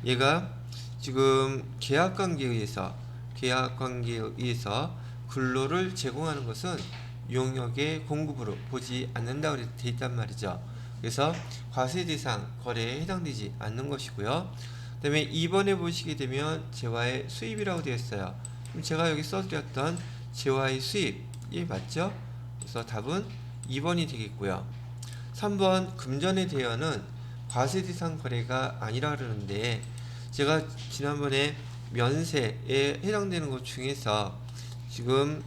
S1: 얘가 지금 계약관계에 의해서 근로를 제공하는 것은 용역의 공급으로 보지 않는다고 되어 있단 말이죠. 그래서 과세 대상 거래에 해당되지 않는 것이고요. 그 다음에 2번에 보시게 되면 재화의 수입이라고 되어 있어요. 그럼 제가 여기 써드렸던 재화의 수입, 예, 맞죠? 그래서 답은 2번이 되겠고요. 3번 금전의 대여는 과세 대상 거래가 아니라 그러는데, 제가 지난번에 면세에 해당되는 것 중에서 지금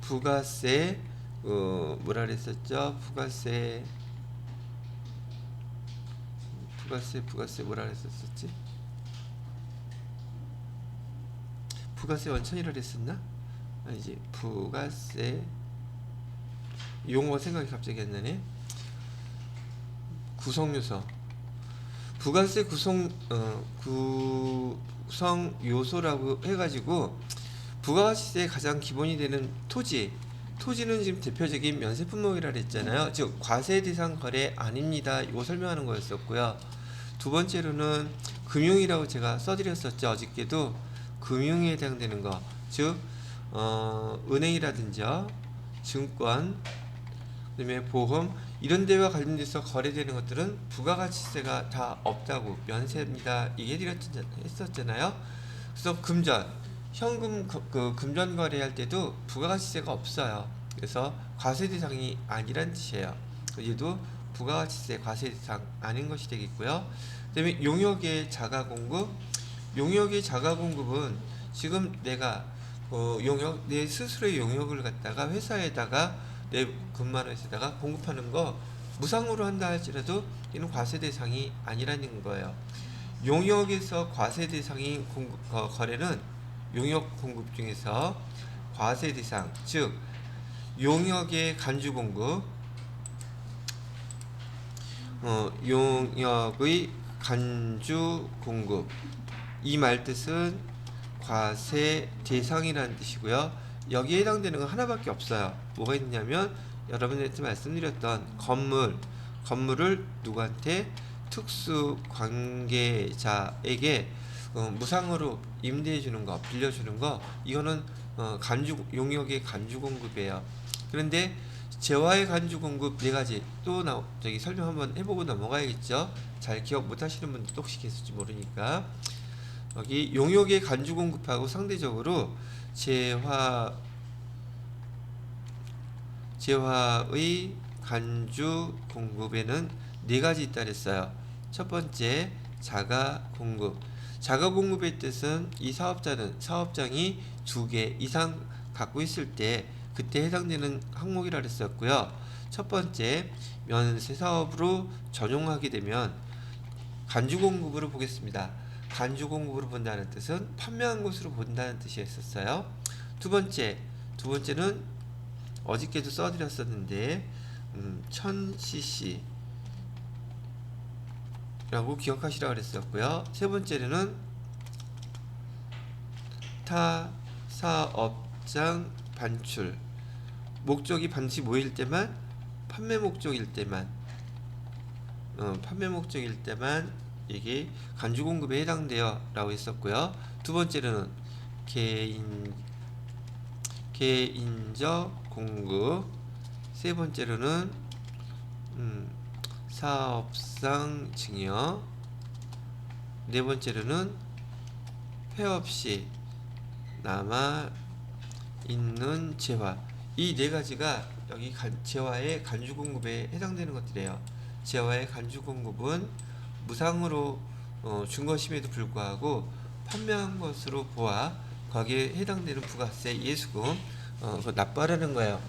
S1: 부가세 뭐라 그랬었죠? 부가세 뭐라 그랬었지? 부가세 원천이라 그랬었나? 아니지, 부가세 용어 생각이 갑자기 안 나네. 구성 부가세 구성 요소라고 해가지고 부가가치세의 가장 기본이 되는 토지, 토지는 지금 대표적인 면세 품목이라 그랬잖아요. 즉 과세 대상 거래 아닙니다. 이거 설명하는 거였었고요. 두 번째로는 금융이라고 제가 써드렸었죠. 어저께도 금융에 해당되는 거, 즉 은행이라든지 증권, 그다음에 보험 이런 데와 관련돼서 거래되는 것들은 부가가치세가 다 없다고 면세입니다. 얘기 했었잖아요. 그래서 금전, 현금 금전 거래할 때도 부가가치세가 없어요. 그래서 과세 대상이 아니란 뜻이에요. 얘도 부가가치세 과세 대상 아닌 것이 되겠고요. 그다음에 용역의 자가 공급, 용역의 자가 공급은 지금 내가 용역 내 스스로의 용역을 갖다가 회사에다가 내 근무원에다가 공급하는 거 무상으로 한다 할지라도 이는 과세 대상이 아니라는 거예요. 용역에서 과세 대상인 거래는 용역 공급 중에서 과세 대상, 즉 용역의 간주 공급, 용역의 간주 공급 이 말 뜻은 과세 대상이라는 뜻이고요. 여기에 해당되는 건 하나밖에 없어요. 뭐가 있냐면 여러분한테 말씀드렸던 건물을 누구한테 특수 관계자에게 무상으로 임대해 주는 거, 빌려 주는 거, 이거는 용역의 간주 공급이에요. 그런데 재화의 간주 공급 네 가지 또 저기 설명 한번 해보고 넘어가야겠죠. 잘 기억 못 하시는 분들도 혹시 계실지 모르니까. 여기 용역의 간주 공급하고 상대적으로 재화의 간주 공급에는 네 가지 있다 그랬어요. 첫 번째, 자가 공급. 자가 공급의 뜻은 이 사업장이 2개 이상 갖고 있을 때 그때 해당되는 항목이라 그랬었고요. 첫 번째, 면세 사업으로 전용하게 되면 간주 공급으로 보겠습니다. 간주 공급으로 본다는 뜻은 판매한 것으로 본다는 뜻이었어요. 두 번째는 어저께도 써드렸었는데 1000cc 라고 기억하시라고 그랬었고요. 세 번째는 타 사업장 반출, 목적이 반드시 뭐일 때만, 판매 목적일 때만 이게 간주 공급에 해당돼요 라고 했었고요. 두 번째는 개인적 공급, 세 번째로는 사업상 증여, 네 번째로는 폐 없이 남아 있는 재화. 이 네 가지가 여기 재화의 간주 공급에 해당되는 것들이에요. 재화의 간주 공급은 무상으로 준 것임에도 불구하고 판매한 것으로 보아 거기에 해당되는 부가세, 예수금 그거 납부하라는 거예요.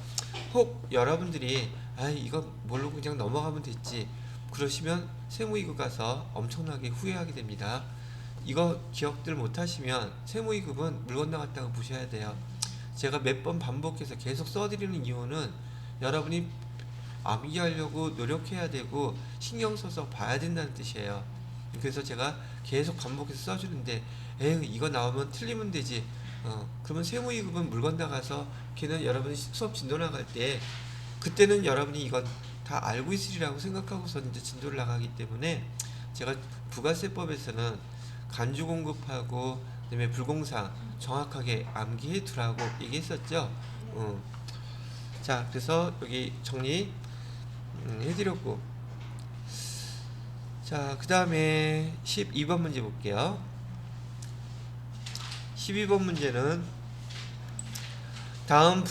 S1: 혹 여러분들이 이거 모르고 그냥 넘어가면 됐지 그러시면 세무이급 가서 엄청나게 후회하게 됩니다. 이거 기억들 못하시면 세무이급은 물 건너갔다고 보셔야 돼요. 제가 몇 번 반복해서 계속 써드리는 이유는 여러분이 암기하려고 노력해야 되고 신경 써서 봐야 된다는 뜻이에요. 그래서 제가 계속 반복해서 써주는데 이거 나오면 틀리면 되지. 그러면 세무이급은 물 건너가서 걔는 여러분이 수업 진도 나갈 때 그때는 여러분이 이건 다 알고 있으리라고 생각하고서 이제 진도를 나가기 때문에 제가 부가세법에서는 간주 공급하고 그다음에 불공상 정확하게 암기해 두라고 얘기했었죠. 자, 그래서 여기 정리 해드렸고, 자, 그 다음에 12번 문제 볼게요. 12번 문제는 다음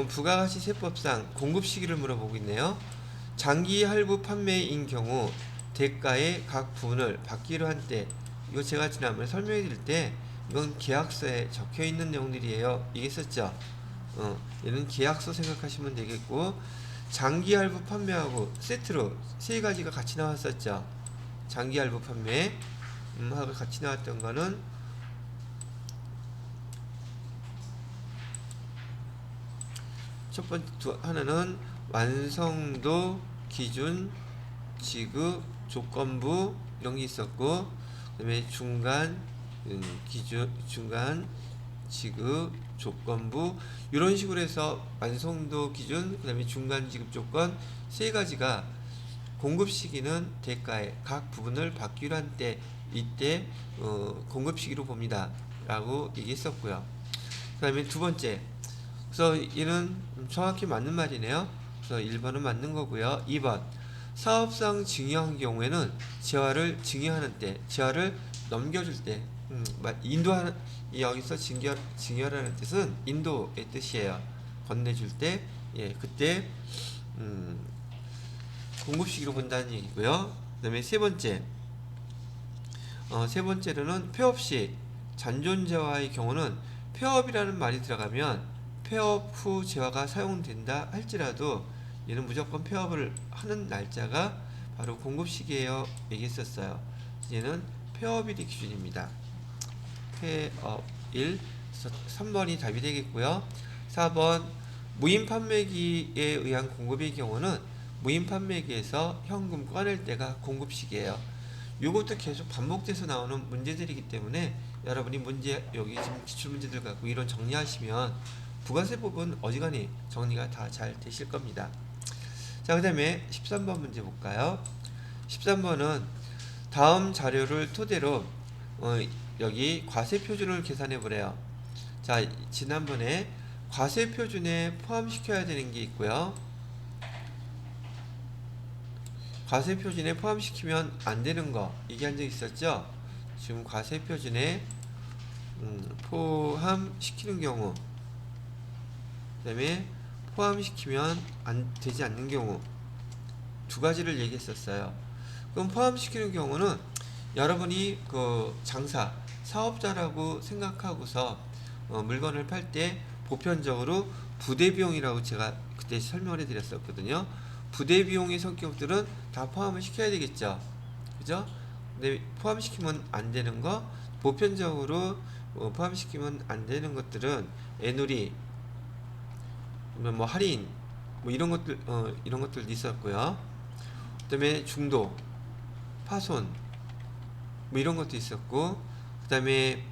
S1: 부가가치세법상 공급 시기를 물어보고 있네요. 장기 할부 판매인 경우 대가의 각 부분을 받기로 한 때, 이거 제가 지난번에 설명해 드릴 때 이건 계약서에 적혀 있는 내용들이에요. 이게 있었죠. 얘는 계약서 생각하시면 되겠고, 장기 할부 판매하고 세트로 세 가지가 같이 나왔었죠. 장기 할부 판매 하고 같이 나왔던 거는 첫 번째 하나는 완성도 기준 지급 조건부 이런 게 있었고, 그다음에 중간 기준 중간 지급 조건부 이런 식으로 해서 완성도 기준, 그 다음에 중간 지급 조건 세 가지가 공급 시기는 대가의 각 부분을 받기로 한 때 이때 공급 시기로 봅니다 라고 얘기했었고요. 그 다음에 두 번째, 그래서 이는 정확히 맞는 말이네요. 그래서 1번은 맞는 거고요. 2번, 사업상 증여한 경우에는 재화를 증여하는 때, 재화를 넘겨줄 때, 인도하는, 여기서 증여라는 뜻은 인도의 뜻이에요. 건네줄 때, 예, 그때 공급 시기로 본다는 얘기고요. 그 다음에 세 번째로는 폐업 시 잔존재화의 경우는 폐업이라는 말이 들어가면 폐업 후 재화가 사용된다 할지라도 얘는 무조건 폐업을 하는 날짜가 바로 공급 시기예요 얘기했었어요. 얘는 폐업일이 기준입니다. 폐업일. 3번이 답이 되겠고요. 4번, 무인 판매기에 의한 공급의 경우는 무인 판매기에서 현금 꺼낼 때가 공급 시기예요. 이것도 계속 반복돼서 나오는 문제들이기 때문에 여러분이 문제, 여기 지금 기출 문제들 갖고 이런 정리하시면 부가세 부분 어지간히 정리가 다 잘 되실 겁니다. 자, 그 다음에 13번 문제 볼까요? 13번은 다음 자료를 토대로 여기 과세 표준을 계산해 보래요. 자, 지난번에 과세 표준에 포함시켜야 되는 게 있고요. 과세 표준에 포함시키면 안 되는 거 얘기한 적 있었죠? 지금 과세 표준에 포함시키는 경우, 그 다음에 포함시키면 안 되지 않는 경우 두 가지를 얘기했었어요. 그럼 포함시키는 경우는 여러분이 그 장사, 사업자라고 생각하고서 물건을 팔 때 보편적으로 부대비용이라고 제가 그때 설명을 해드렸었거든요. 부대비용의 성격들은 다 포함을 시켜야 되겠죠. 그죠? 근데 포함시키면 안 되는 거, 보편적으로 포함시키면 안 되는 것들은 애누리, 뭐 할인, 뭐 이런 것들 있었고요. 그다음에 중도, 파손, 뭐 이런 것도 있었고, 그다음에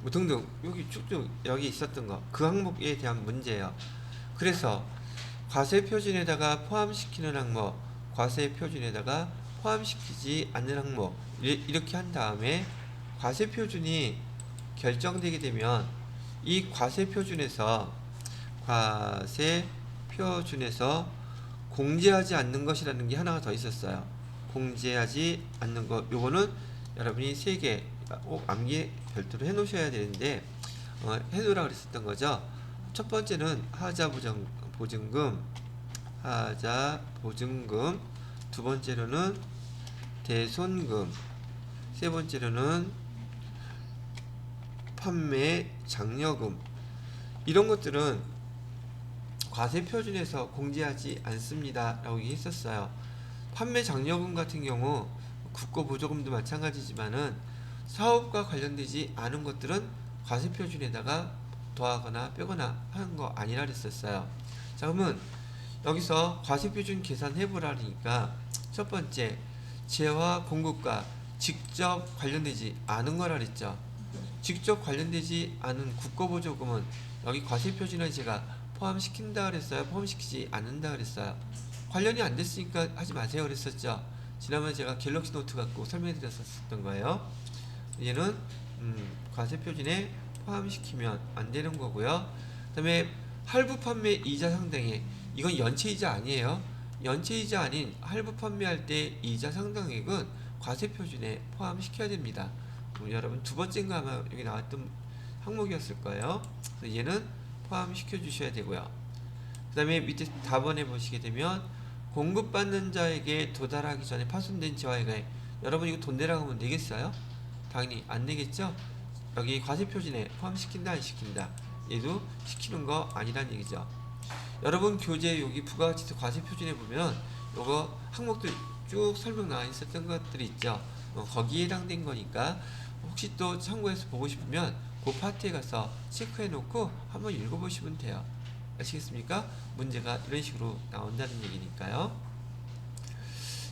S1: 뭐 등등 여기 쭉쭉 여기 있었던 거, 그 항목에 대한 문제예요. 그래서 과세 표준에다가 포함시키는 항목, 과세 표준에다가 포함시키지 않는 항목 이렇게 한 다음에 과세 표준이 결정되게 되면 이 과세 표준에서 공제하지 않는 것이라는 게 하나가 더 있었어요. 공제하지 않는 것, 요거는 여러분이 3개 꼭 암기 별도로 해 놓으셔야 되는데 해놓으라 그랬었던 거죠. 첫 번째는 보증금, 두 번째로는 대손금, 세 번째로는 판매 장려금. 이런 것들은 과세 표준에서 공제하지 않습니다 라고 얘기했었어요. 판매 장려금 같은 경우 국고 보조금도 마찬가지지만은 사업과 관련되지 않은 것들은 과세 표준에다가 더하거나 빼거나 하는 거 아니라 그랬었어요. 자, 그러면 여기서 과세 표준 계산해 보라니까 첫 번째, 재화 공급과 직접 관련되지 않은 거라 그랬죠. 직접 관련되지 않은 국고보조금은 여기 과세 표준에 제가 포함시킨다 그랬어요? 포함시키지 않는다 그랬어요? 관련이 안 됐으니까 하지 마세요 그랬었죠. 지난번에 제가 갤럭시 노트 갖고 설명해 드렸었던 거예요. 얘는 과세 표준에 포함시키면 안 되는 거고요. 그 다음에 할부 판매 이자 상당액, 이건 연체이자 아니에요. 연체이자 아닌 할부 판매할 때 이자 상당액은 과세 표준에 포함시켜야 됩니다. 여러분 두 번째인가 아마 여기 나왔던 항목이었을 거예요. 그래서 얘는 포함시켜 주셔야 되고요. 그 다음에 밑에 답안에 보시게 되면 공급받는 자에게 도달하기 전에 파손된 재화액, 여러분 이거 돈 내라고 하면 되겠어요? 당연히 안 되겠죠? 여기 과세 표준에 포함시킨다 안 시킨다, 얘도 시키는 거 아니란 얘기죠. 여러분 교재 여기 부가가치세 과세 표준에 보면 요거 항목들 쭉 설명 나와 있었던 것들이 있죠. 거기에 해당된 거니까 혹시 또 참고해서 보고 싶으면 그 파트에 가서 체크해 놓고 한번 읽어보시면 돼요. 아시겠습니까? 문제가 이런 식으로 나온다는 얘기니까요.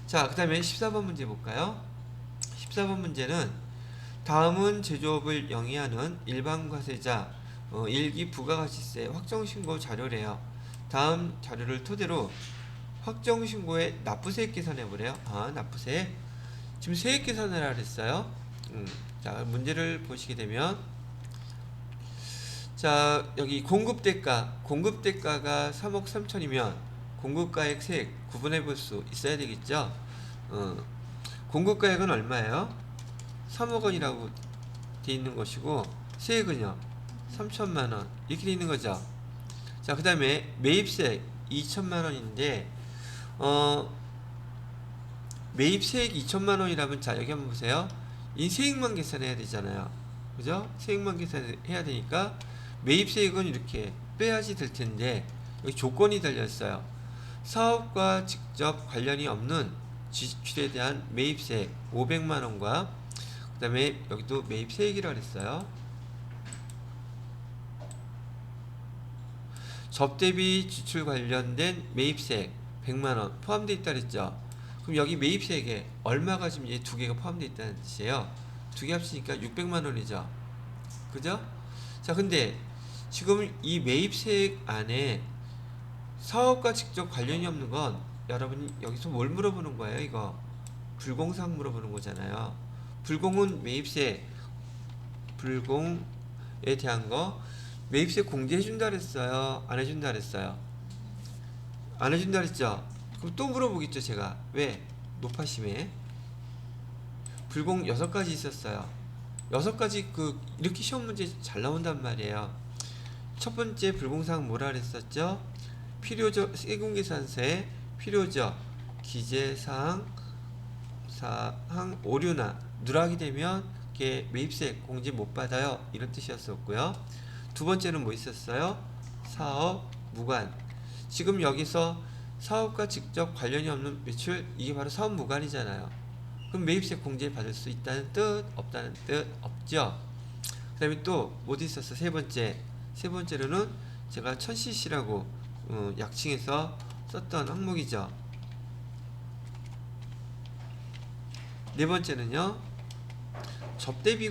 S1: 자, 그 다음에 14번 문제 볼까요? 14번 문제는 다음은 제조업을 영위하는 일반 과세자 일기 부가가치세 확정신고 자료래요. 다음 자료를 토대로 확정신고의 납부세액 계산해보래요. 납부세액. 지금 세액 계산을 하라 그랬어요. 자, 문제를 보시게 되면, 자, 여기 공급대가가 3억 3천이면 공급가액 세액 구분해 볼 수 있어야 되겠죠. 공급가액은 얼마예요? 3억 원이라고 돼 있는 것이고, 세액은요 3천만 원 이렇게 돼 있는 거죠. 자, 그 다음에 매입세액 2천만 원인데 매입세액 2천만 원이라면, 자, 여기 한번 보세요. 이 세액만 계산해야 되잖아요. 그죠? 세액만 계산해야 되니까 매입세액은 이렇게 빼야지 될 텐데, 여기 조건이 달렸어요. 사업과 직접 관련이 없는 지출에 대한 매입세액 500만 원과 그 다음에 여기도 매입세액이라고 그랬어요. 접대비 지출 관련된 매입세액 100만 원 포함되어 있다 그랬죠. 그럼 여기 매입세액에 얼마가 지금 이 두 개가 포함되어 있다는 뜻이에요. 두 개 합치니까 600만 원이죠. 그죠? 자, 근데 지금 이 매입세액 안에 사업과 직접 관련이 없는 건, 여러분이 여기서 뭘 물어보는 거예요? 이거 불공사항 물어보는 거잖아요. 불공은 매입세, 불공에 대한 거 매입세 공제해준다 그랬어요? 안 해준다 그랬어요? 안 해준다 그랬죠? 그럼 또 물어보겠죠, 제가. 왜? 노파심에 불공 6가지 있었어요. 6가지 이렇게 시험 문제 잘 나온단 말이에요. 첫 번째 불공사항 뭐라 그랬었죠? 필요적 세금계산서에 필요적 기재사항 오류나 누락이 되면 이게 매입세 공제 못 받아요, 이런 뜻이었었고요. 두 번째는 뭐 있었어요? 사업 무관. 지금 여기서 사업과 직접 관련이 없는 매출, 이게 바로 사업 무관이잖아요. 그럼 매입세 공제 받을 수 있다는 뜻, 없다는 뜻? 없죠. 그 다음에 또 뭐도 있었어? 세 번째로는 제가 1000cc라고 약칭해서 썼던 항목이죠. 네 번째는요, 접대비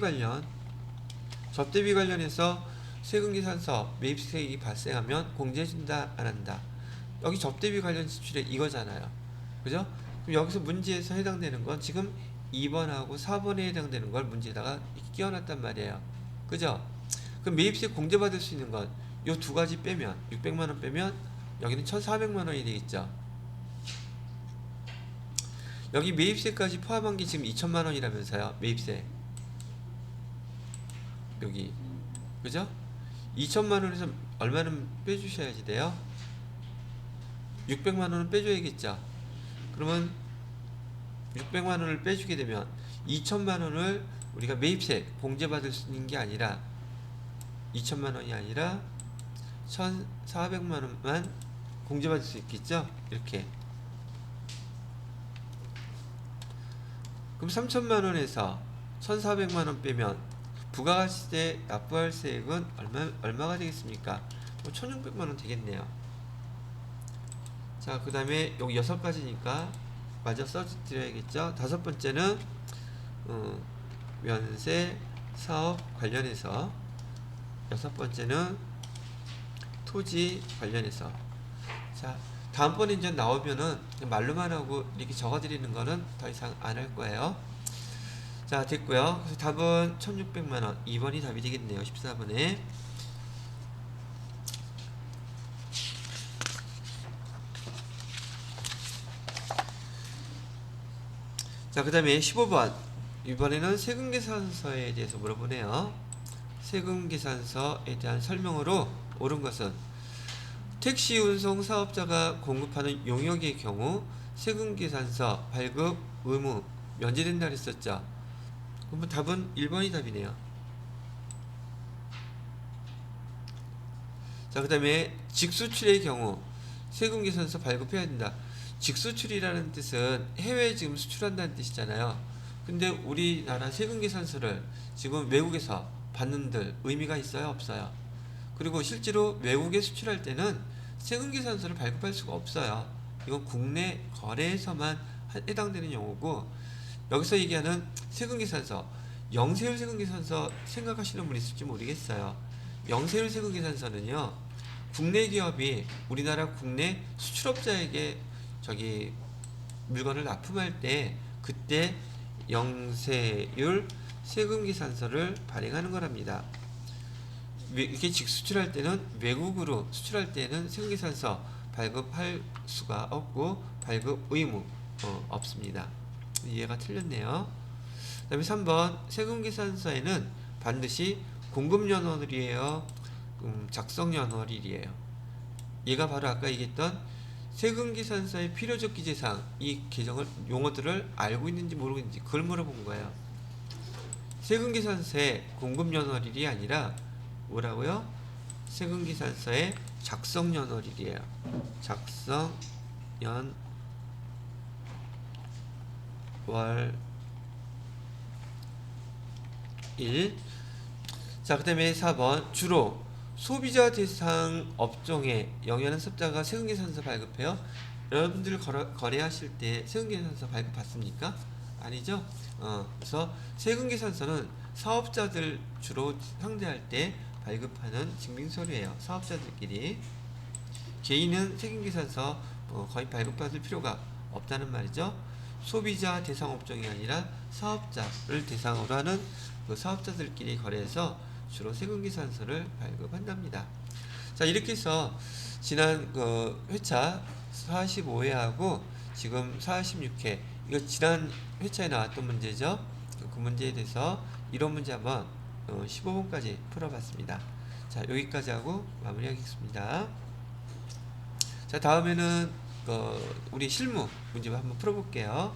S1: 관련해서 세금계산서 매입세액이 발생하면 공제해준다 안한다. 여기 접대비 관련 지출에 이거잖아요. 그죠? 그럼 여기서 문제에서 해당되는 건 지금 2번하고 4번에 해당되는 걸 문제에다가 끼워놨단 말이에요. 그죠? 그럼 매입세 공제받을 수 있는 건 요 두 가지 빼면, 600만원 빼면 여기는 1400만원이 되겠죠. 여기 매입세까지 포함한 게 지금 2000만원이라면서요. 매입세 여기, 그죠? 2000만원에서 얼마는 빼주셔야지 돼요? 600만원은 빼줘야겠죠. 그러면 600만원을 빼주게 되면 2000만원을 우리가 매입세 공제받을 수 있는 게 아니라 2000만원이 아니라 1400만원만 공제받을 수 있겠죠. 이렇게. 그럼 3000만원에서 1400만원 빼면 부가가치세 납부할 세액은 얼마가 되겠습니까? 1600만원 되겠네요. 자, 그 다음에 여기 6가지니까 마저 써드려야겠죠. 다섯 번째는 면세 사업 관련해서, 여섯 번째는 토지 관련해서. 자, 다음번에 이제 나오면은 말로만 하고 이렇게 적어드리는 거는 더 이상 안 할 거예요. 자, 됐고요. 그래서 답은 1600만원, 2번이 답이 되겠네요. 14번에. 자, 그 다음에 15번. 이번에는 세금계산서에 대해서 물어보네요. 세금계산서에 대한 설명으로 옳은 것은, 택시 운송 사업자가 공급하는 용역의 경우 세금계산서 발급 의무 면제된다 그랬었죠. 그러면 답은 1번이 답이네요. 자, 그 다음에 직수출의 경우 세금계산서 발급해야 된다. 직수출이라는 뜻은 해외에 지금 수출한다는 뜻이잖아요. 근데 우리나라 세금계산서를 지금 외국에서 받는들 의미가 있어요, 없어요? 그리고 실제로 외국에 수출할 때는 세금계산서를 발급할 수가 없어요. 이건 국내 거래에서만 해당되는 용어고, 여기서 얘기하는 세금계산서, 영세율 세금계산서 생각하시는 분 있을지 모르겠어요. 명세율 세금계산서는요, 국내 기업이 우리나라 국내 수출업자에게 저기 물건을 납품할 때 그때 영세율 세금계산서를 발행하는 거랍니다. 이렇게 직수출할 때는 외국으로 수출할 때는 세금계산서 발급할 수가 없고 발급 의무 없습니다. 이해가 틀렸네요. 그 다음에 3번 세금계산서에는 반드시 공급연월일이에요, 작성연월일이에요. 얘가 바로 아까 얘기했던 세금계산서의 필요적 기재사항, 이 개정을 용어들을 알고 있는지 모르고 있는지 그걸 물어본 거예요. 세금계산서의 공급연월일이 아니라 뭐라고요? 세금계산서의 작성연월일이에요. 작성연월일. 자, 그 다음에 4번 주로 소비자 대상 업종에 영위하는 습자가 세금계산서 발급해요. 여러분들 거래하실 때 세금계산서 발급받습니까? 아니죠? 그래서 세금계산서는 사업자들 주로 상대할 때 발급하는 증빙서류예요. 사업자들끼리. 개인은 세금계산서 거의 발급받을 필요가 없다는 말이죠. 소비자 대상 업종이 아니라 사업자를 대상으로 하는 그 사업자들끼리 거래해서 주로 세금계산서를 발급한답니다. 자, 이렇게 해서 지난 그 회차 45회하고 지금 46회, 이거 지난 회차에 나왔던 문제죠. 그 문제에 대해서 이론 문제 한번 15번까지 풀어봤습니다. 자, 여기까지 하고 마무리하겠습니다. 자, 다음에는 우리 실무 문제 한번 풀어볼게요.